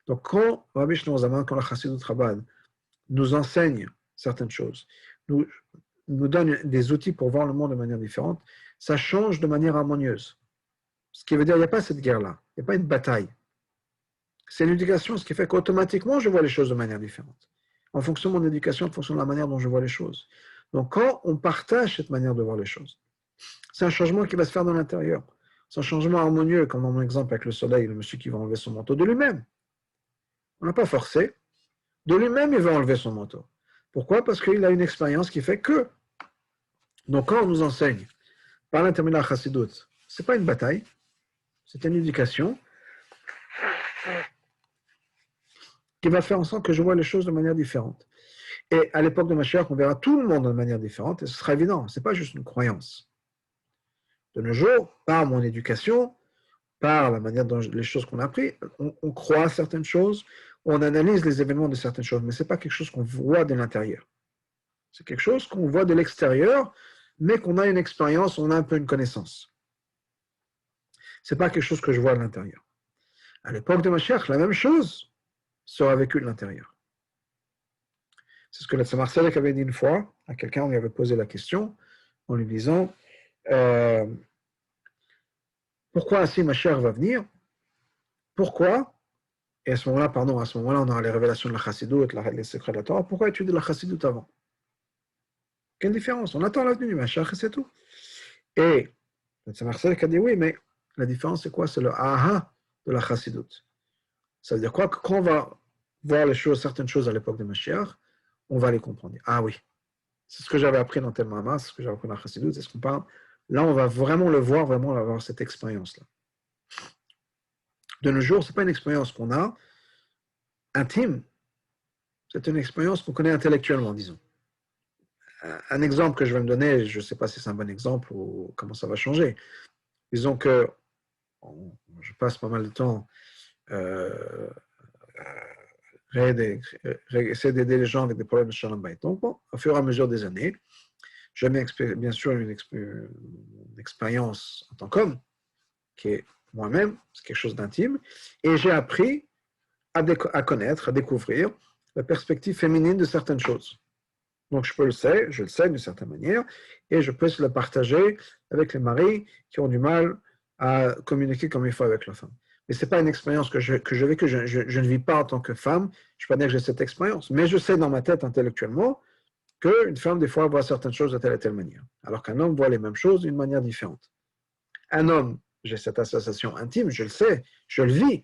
Speaker 1: Donc, quand Rabbi Shneur Zalman, quand la Chassidut Chabad nous enseigne certaines choses, nous donne des outils pour voir le monde de manière différente, ça change de manière harmonieuse. Ce qui veut dire qu'il n'y a pas cette guerre-là, il n'y a pas une bataille. C'est l'éducation, ce qui fait qu'automatiquement, je vois les choses de manière différente. En fonction de mon éducation, en fonction de la manière dont je vois les choses. Donc, quand on partage cette manière de voir les choses, c'est un changement qui va se faire dans l'intérieur. C'est un changement harmonieux, comme dans mon exemple avec le soleil, le monsieur qui va enlever son manteau de lui-même. On n'a pas forcé. De lui-même, il va enlever son manteau. Pourquoi? Parce qu'il a une expérience qui fait que. Donc, quand on nous enseigne, par l'intermédiaire de la Chassidut, ce n'est pas une bataille, c'est une éducation qui va faire en sorte que je vois les choses de manière différente. Et à l'époque de Mashiach, on verra tout le monde de manière différente, et ce sera évident, ce n'est pas juste une croyance. De nos jours, par mon éducation, par la manière dont les choses qu'on a appris, on croit à certaines choses, on analyse les événements de certaines choses, mais ce n'est pas quelque chose qu'on voit de l'intérieur. C'est quelque chose qu'on voit de l'extérieur, mais qu'on a une expérience, on a un peu une connaissance. Ce n'est pas quelque chose que je vois de l'intérieur. À l'époque de Mashiach, la même chose sera vécue de l'intérieur. C'est ce que le Tzemach Tzedek avait dit une fois à quelqu'un, on lui avait posé la question en lui disant pourquoi ainsi Mashiach va venir? Pourquoi? Et à ce moment-là, on aura les révélations de la Chassidut, les secrets de la Torah. Pourquoi étudier la Chassidut avant? Quelle différence? On attend l'avenue du Mashiach et c'est tout. Et c'est Marcel qui a dit oui, mais la différence c'est quoi? C'est le aha de la chassidoute. Ça veut dire quoi? Que quand on va voir les choses, certaines choses à l'époque de Mashiach, on va les comprendre. Ah oui, c'est ce que j'avais appris dans tel Mama, c'est ce que j'avais appris dans la chassidoute, c'est ce qu'on parle. Là, on va vraiment le voir, vraiment on va avoir cette expérience-là. De nos jours, ce n'est pas une expérience qu'on a intime, c'est une expérience qu'on connaît intellectuellement, disons. Un exemple que je vais me donner, je ne sais pas si c'est un bon exemple ou comment ça va changer. Disons que je passe pas mal de temps essayer d'aider les gens avec des problèmes de Shalom Bayit. Donc, bon, au fur et à mesure des années, j'ai bien sûr une expérience en tant qu'homme, qui est moi-même, c'est quelque chose d'intime, et j'ai appris à connaître, à découvrir la perspective féminine de certaines choses. Donc, je le sais d'une certaine manière, et je peux le partager avec les maris qui ont du mal à communiquer comme il faut avec la femme. Mais ce n'est pas une expérience que je ne vis pas en tant que femme, je ne peux pas dire que j'ai cette expérience, mais je sais dans ma tête intellectuellement qu'une femme, des fois, voit certaines choses de telle et telle manière, alors qu'un homme voit les mêmes choses d'une manière différente. Un homme, j'ai cette association intime, je le sais, je le vis.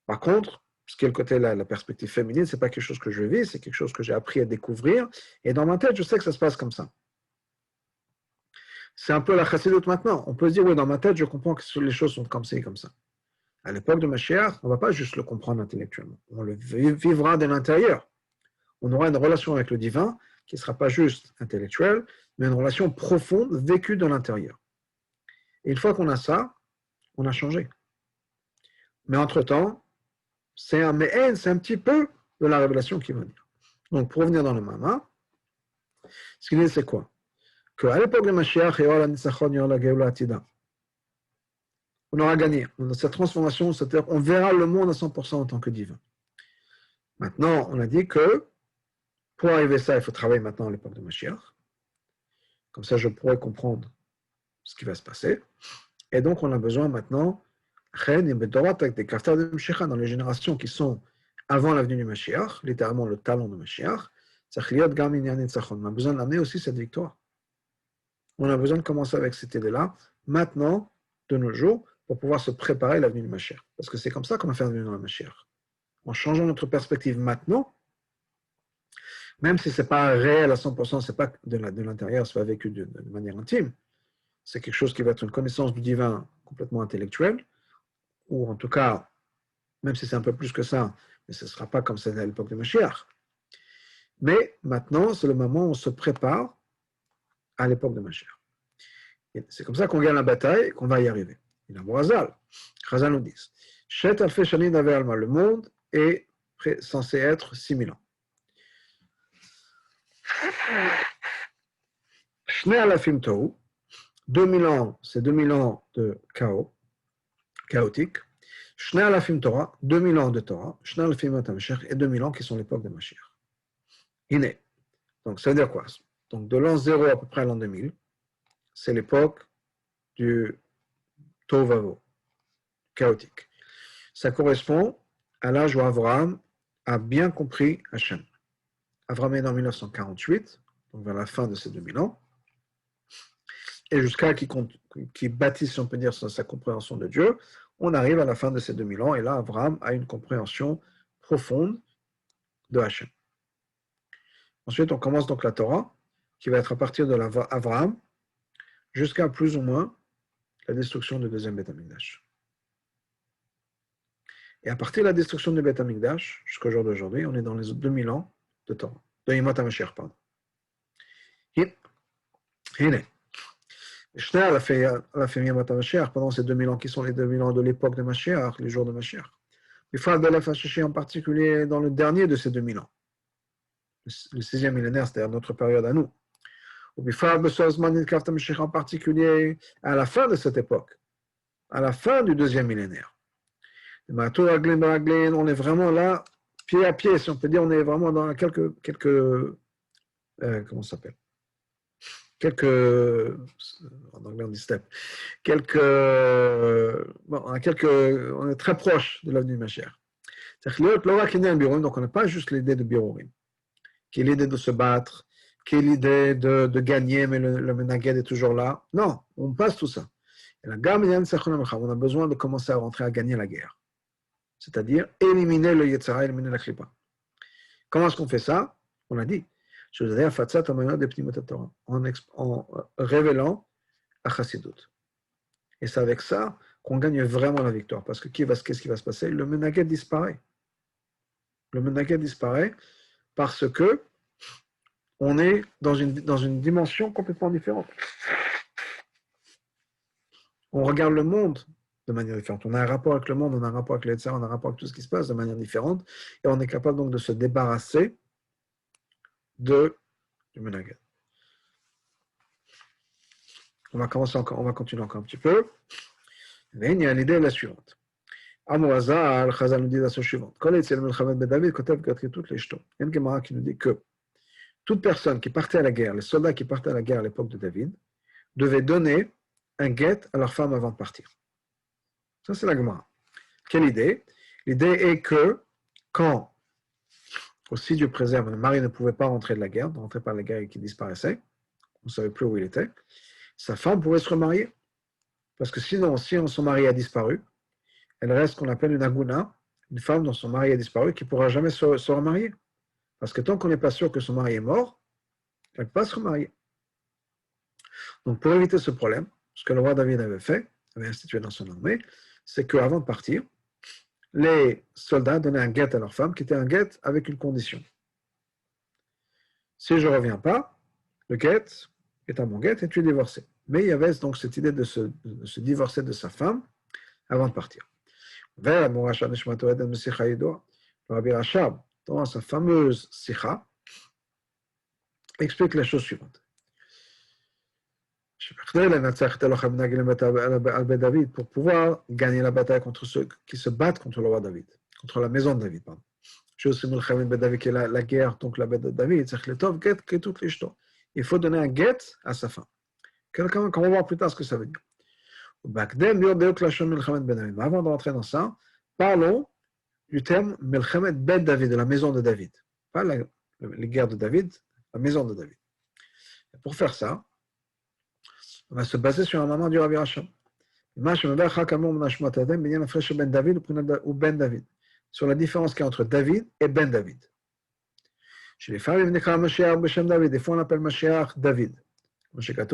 Speaker 1: Par contre, ce qui est le côté la perspective féminine, ce n'est pas quelque chose que je vis, c'est quelque chose que j'ai appris à découvrir. Et dans ma tête, je sais que ça se passe comme ça. C'est un peu la chassidoute maintenant. On peut se dire, oui, dans ma tête, je comprends que les choses sont comme ça et comme ça. À l'époque de Mashiach, on ne va pas juste le comprendre intellectuellement. On le vivra de l'intérieur. On aura une relation avec le divin qui ne sera pas juste intellectuelle, mais une relation profonde, vécue de l'intérieur. Et une fois qu'on a ça, on a changé. Mais entre-temps, c'est un petit peu de la révélation qui va venir. Donc, pour revenir dans le Mama, ce qu'il dit, c'est quoi? Qu'à l'époque de Mashiach, on aura gagné. Dans cette transformation, c'est-à-dire on verra le monde à 100% en tant que divin. Maintenant, on a dit que pour arriver à ça, il faut travailler maintenant à l'époque de Mashiach. Comme ça, je pourrais comprendre ce qui va se passer. Et donc, on a besoin maintenant avec des kaftar de Mashiach dans les générations qui sont avant l'avenue du Mashiach, littéralement le talon de Mashiach. On a besoin d'amener aussi cette victoire. On a besoin de commencer avec cette idée-là, maintenant, de nos jours, pour pouvoir se préparer à l'avenue du Mashiach. Parce que c'est comme ça qu'on va faire l'avenue du Mashiach. En changeant notre perspective maintenant, même si ce n'est pas réel à 100%, ce n'est pas de l'intérieur, ce n'est pas vécu de manière intime, c'est quelque chose qui va être une connaissance du divin complètement intellectuelle, ou en tout cas, même si c'est un peu plus que ça, mais ce ne sera pas comme c'était à l'époque de Mashiach. Mais maintenant, c'est le moment où on se prépare à l'époque de Mashiach. C'est comme ça qu'on gagne la bataille et qu'on va y arriver. Il y a un Razal. Razal nous dit Shet alfei shanim daver alma. Le monde est censé être 6000 ans. Shnei alafim tohu. 2000 ans, c'est 2000 ans de chaos, chaotique. Shnei alafim Torah, 2000 ans de Torah. Shnei alafim Mashiach et 2000 ans qui sont l'époque de Mashiach. Iné. Donc, ça veut dire quoi? Donc, de l'an 0 à peu près à l'an 2000, c'est l'époque du Tovavo, chaotique. Ça correspond à l'âge où Abraham a bien compris Hachem. Abraham est né en 1948, donc vers la fin de ces 2000 ans, et jusqu'à qui bâtisse, si on peut dire, sa compréhension de Dieu, on arrive à la fin de ces 2000 ans, et là, Abraham a une compréhension profonde de Hachem. Ensuite, on commence donc la Torah, qui va être à partir de l'Abraham, jusqu'à plus ou moins la destruction du deuxième Beth Amikdash. Et à partir de la destruction du Beth Amikdash, jusqu'au jour d'aujourd'hui, on est dans les 2000 ans de Torah, de Yimot HaMashiach, pardon. Pendant ces 2000 ans qui sont les 2000 ans de l'époque de Mashiach, les jours de Mashiach. En particulier dans le dernier de ces 2000 ans, le 6e millénaire, c'est-à-dire notre période à nous. En particulier à la fin de cette époque, à la fin du 2e millénaire. On est vraiment là, pied à pied, si on peut dire, on est vraiment dans quelques comment ça s'appelle? En anglais on dit step, on est très proche de l'avenue de Mashiach. Donc on n'a pas juste l'idée de Birourim, qui est l'idée de se battre, qui est l'idée de gagner, mais le menaged est toujours là. Non, on passe tout ça. Et la gamme, on a besoin de commencer à rentrer à gagner la guerre. C'est-à-dire éliminer le Yetzara, éliminer la Klippa. Comment est-ce qu'on fait ça? On a dit, en révélant la Chassidut. Et c'est avec ça qu'on gagne vraiment la victoire. Parce que qu'est-ce qui va se passer? Le menaged disparaît. Le menaged disparaît parce que on est dans une dimension complètement différente. On regarde le monde de manière différente. On a un rapport avec le monde, on a un rapport avec l'Etzar, on a un rapport avec tout ce qui se passe de manière différente. Et on est capable donc de se débarrasser du menaged. On va continuer encore un petit peu. Mais il y a l'idée la suivante. Amouazal, Chazal nous dit la chose suivante. Quand il y a le David, toutes les jetons. Il y a une Gemara qui nous dit que toute personne qui partait à la guerre, les soldats qui partaient à la guerre à l'époque de David, devaient donner un guet à leur femme avant de partir. Ça, c'est la Gemara. Quelle idée? L'idée est que quand, aussi Dieu préserve, le mari ne pouvait pas rentrer de la guerre, rentrer par la guerre et qu'il disparaissait, on ne savait plus où il était, sa femme pouvait se remarier. Parce que sinon, si son mari a disparu, elle reste ce qu'on appelle une aguna, une femme dont son mari a disparu, qui ne pourra jamais se remarier. Parce que tant qu'on n'est pas sûr que son mari est mort, elle ne peut pas se remarier. Donc pour éviter ce problème, ce que le roi David avait institué dans son armée, c'est qu'avant de partir, les soldats donnaient un guet à leur femme, qui était un guet avec une condition. Si je ne reviens pas, le guet est à mon guet et tu es divorcé. Mais il y avait donc cette idée de se divorcer de sa femme avant de partir. Vers le Rabbi Rachab, dans sa fameuse sikha, explique la chose suivante. Pour pouvoir gagner la bataille contre ceux qui se battent contre le roi David, contre la maison de David, pardon. Qui est la guerre, donc la bête de David, il faut donner un guet à sa femme. Quand on va voir plus tard ce que ça veut dire. Avant de rentrer dans ça, parlons du terme Melchemet Ben David, de la maison de David. Pas les guerres de David, la maison de David. Et pour faire ça, on va se baser sur un moment du Rabbi Rachab. Sur la différence qu'il y a entre David et Ben David. Chez les femmes, des fois on l'appelle Mashiach David.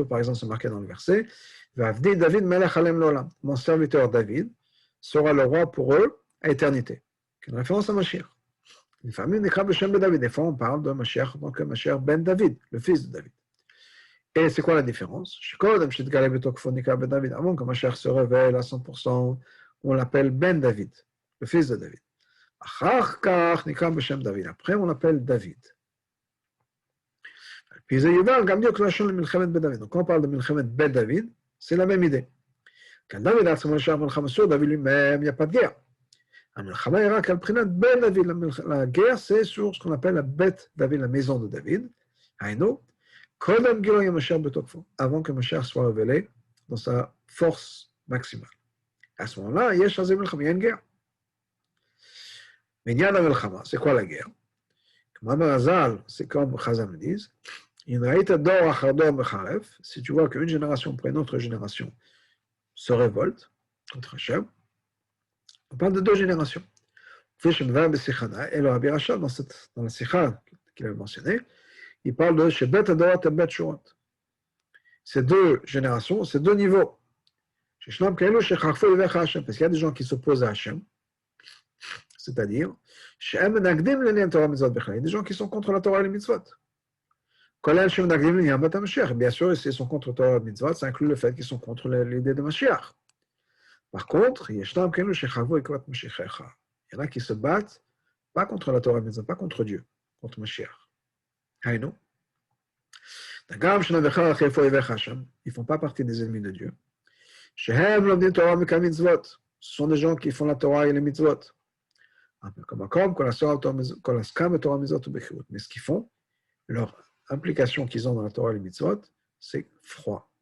Speaker 1: Par exemple, c'est marqué dans le verset mon serviteur David sera le roi pour eux à éternité. C'est une référence à Mashiach. Des fois on parle de Mashiach, donc Mashiach Ben David, le fils de David. Et c'est quoi la différence? Avant que Mashiach se révèle à 100%, on l'appelle Ben David, le fils de David. Après, on l'appelle David. Donc, quand on parle de Milchemet Ben David, c'est la même idée. Quand David a David lui-même, il n'y a pas de guerre. La guerre, c'est sur ce qu'on appelle la bête David, la maison de David. Avant que Mashiach soit révélé dans sa force maximale. À ce moment-là, il y a une guerre. Mais c'est quoi la guerre? C'est comme Chazal me disent, si tu vois qu'une génération après une autre génération se révolte contre Hachem, on parle de deux générations. Et le Rabbi Rachab, dans la sikha qu'il avait mentionné, il parle de Shebet Adorat et Bet Shurat. Ces deux générations, ces deux niveaux. Parce qu'il y a des gens qui s'opposent à Hachem, c'est-à-dire, il y a des gens qui sont contre la Torah et les mitzvot. Bien sûr, s'ils sont contre la Torah et les mitzvot, ça inclut le fait qu'ils sont contre l'idée de Mashiach. Par contre, il y en a qui se battent pas contre la Torah et les mitzvot, pas contre Dieu, contre Mashiach. Ils ne font pas partie des ennemis de Dieu. Ce sont des gens qui font la Torah et les mitzvot. Mais ce qu'ils font, leur implication qu'ils ont dans la Torah et les mitzvot, c'est froid.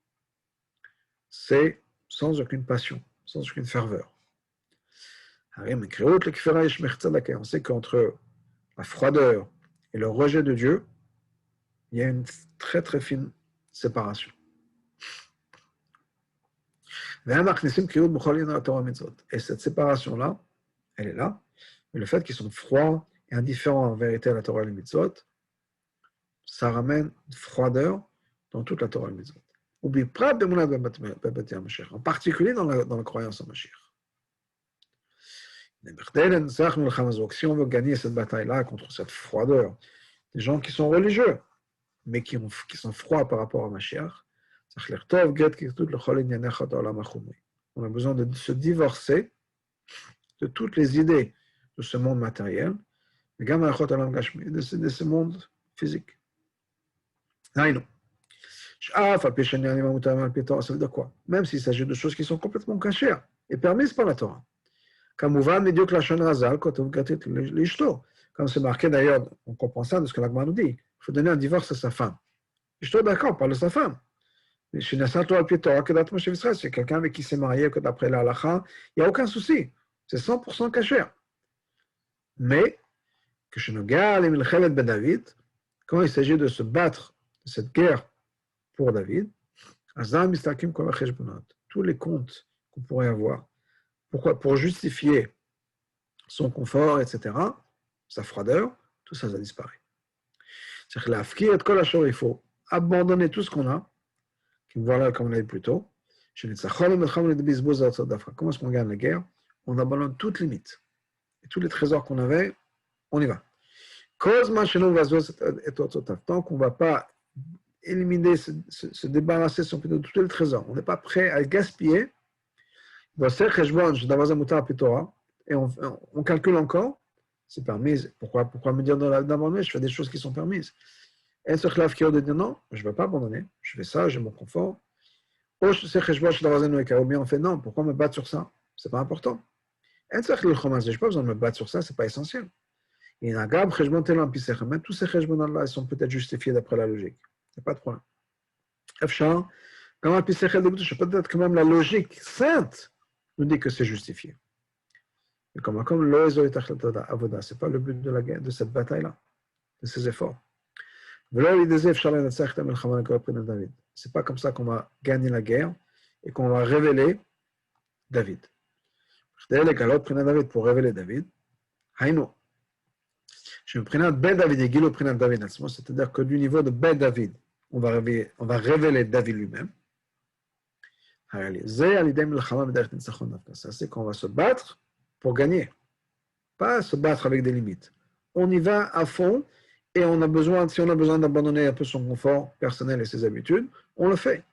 Speaker 1: C'est sans aucune passion, sans aucune ferveur. On sait qu'entre la froideur et le rejet de Dieu, il y a une très très fine séparation. Et cette séparation-là, elle est là. Mais le fait qu'ils sont froids et indifférents en vérité à la Torah et les mitzvot, ça ramène une froideur dans toute la Torah et les mitzvot. En particulier dans la croyance en Mashiach. Si on veut gagner cette bataille-là contre cette froideur, des gens qui sont religieux, mais qui sont froids par rapport à Mashiach, on a besoin de se divorcer de toutes les idées de ce monde matériel, de ce monde physique. Ça veut dire quoi? Même s'il s'agit de choses qui sont complètement cachées et permises par la Torah. Comme c'est marqué d'ailleurs, on comprend ça de ce que l'Agma nous dit. Il faut donner un divorce à sa femme. Ishto, d'accord, parle de sa femme. Mais chez Nassato al-Pietora, que d'être Moshe Israël, c'est quelqu'un avec qui s'est marié, que d'après la halakha, il n'y a aucun souci. C'est 100% caché. Mais, que chez Nogar, les Milchelet ben David, quand il s'agit de se battre de cette guerre pour David, tous les comptes qu'on pourrait avoir, pourquoi? Pour justifier son confort, etc., sa froideur, tout ça, ça disparaît. C'est-à-dire que il faut abandonner tout ce qu'on a, voilà, comme on l'a dit plus tôt. Comment est-ce qu'on gagne la guerre? On abandonne toute limite. Et tous les trésors qu'on avait, on y va. Tant qu'on ne va pas éliminer, se débarrasser de tous les trésors, on n'est pas prêt à gaspiller, et on calcule encore, c'est permis. Pourquoi me dire d'abandonner? Je fais des choses qui sont permises. Et ce clave qui de dire non, je ne vais pas abandonner, je fais ça, j'ai mon confort. Ou bien on fait non, pourquoi me battre sur ça? C'est pas important. Je n'ai pas besoin de me battre sur ça, c'est pas essentiel. Et même tous ces cheshbon-là, ils sont peut-être justifiés d'après la logique. Il n'y a pas de problème. Peut-être que même la logique sainte nous dit que c'est justifié. Et comme c'est pas le but de cette bataille-là, de ces efforts. C'est pas comme ça qu'on va gagner la guerre et qu'on va révéler David. Pour révéler David, c'est-à-dire que du niveau de Ben David, on va révéler David lui-même. Ça, c'est qu'on va se battre pour gagner, pas se battre avec des limites. On y va à fond et si on a besoin d'abandonner un peu son confort personnel et ses habitudes, on le fait.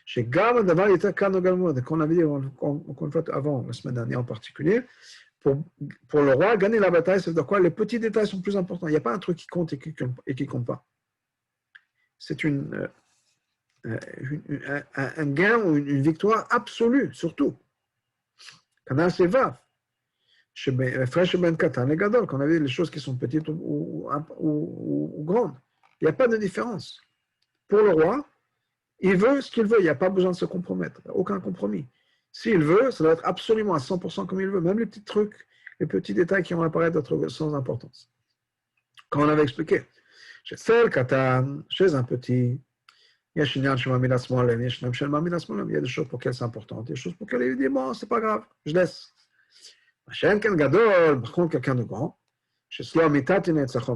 Speaker 1: Chez Gam, d'abord, il était qu'on avait dit encore une fois avant, la semaine dernière en particulier, pour le roi, gagner la bataille, ça veut dire quoi? Les petits détails sont plus importants. Il n'y a pas un truc qui compte et qui ne compte pas. C'est un gain ou une victoire absolue, surtout. Canal c'est vav. Fraîche ben katan, les gadol, qu'on avait les choses qui sont petites ou grandes. Il n'y a pas de différence. Pour le roi, il veut ce qu'il veut, il n'y a pas besoin de se compromettre, aucun compromis. S'il veut, ça doit être absolument à 100% comme il veut, même les petits trucs, les petits détails qui vont apparaître d'être sans importance. Comme on avait expliqué, chez Sel Katan, chez un petit, il y a des choses pour lesquelles c'est important, il y a des choses pour lesquelles il dit, bon, c'est pas grave, je laisse. Par contre, quelqu'un de grand,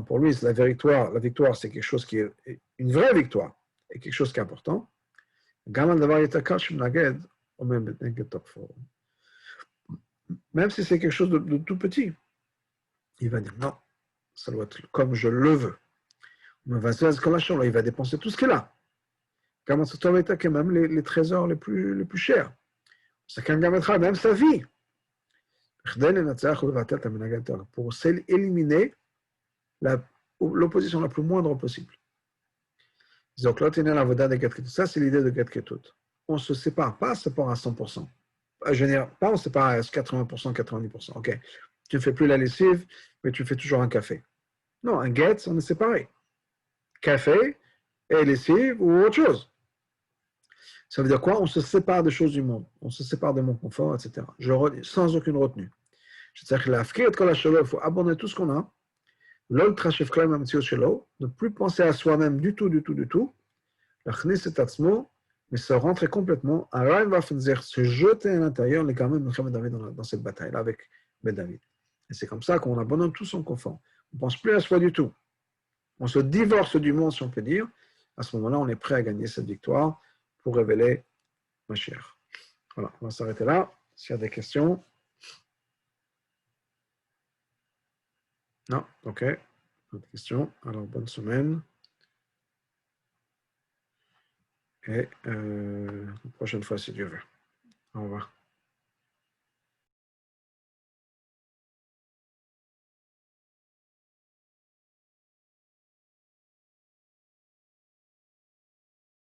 Speaker 1: pour lui, la victoire, c'est quelque chose qui est une vraie victoire, et quelque chose qui est important. Même si c'est quelque chose de tout petit, il va dire non, ça doit être comme je le veux. Il va dépenser tout ce qu'il a. Même les trésors les plus chers. Même sa vie. Pour éliminer l'opposition la plus moindre possible. Ça, c'est l'idée de Get Ketut. On ne se sépare pas à 100%. Je veux dire, pas on se sépare à 80%, 90%. Ok, tu ne fais plus la lessive, mais tu fais toujours un café. Non, un get, on est séparé. Café et lessive ou autre chose. Ça veut dire quoi? On se sépare des choses du monde. On se sépare de mon confort, etc. Sans aucune retenue. C'est-à-dire qu'il faut abandonner tout ce qu'on a. l'ultra chef ne plus penser à soi-même du tout, mais se rentrer complètement, se jeter à l'intérieur, les gamins de David dans cette bataille-là avec Ben David. Et c'est comme ça qu'on abandonne tout son confort. On ne pense plus à soi du tout. On se divorce du monde, si on peut dire. À ce moment-là, on est prêt à gagner cette victoire pour révéler Mashiach. Voilà, on va s'arrêter là. S'il y a des questions. Non, ok. Pas de questions. Alors, bonne semaine. Et la prochaine fois, si Dieu veut. Au revoir.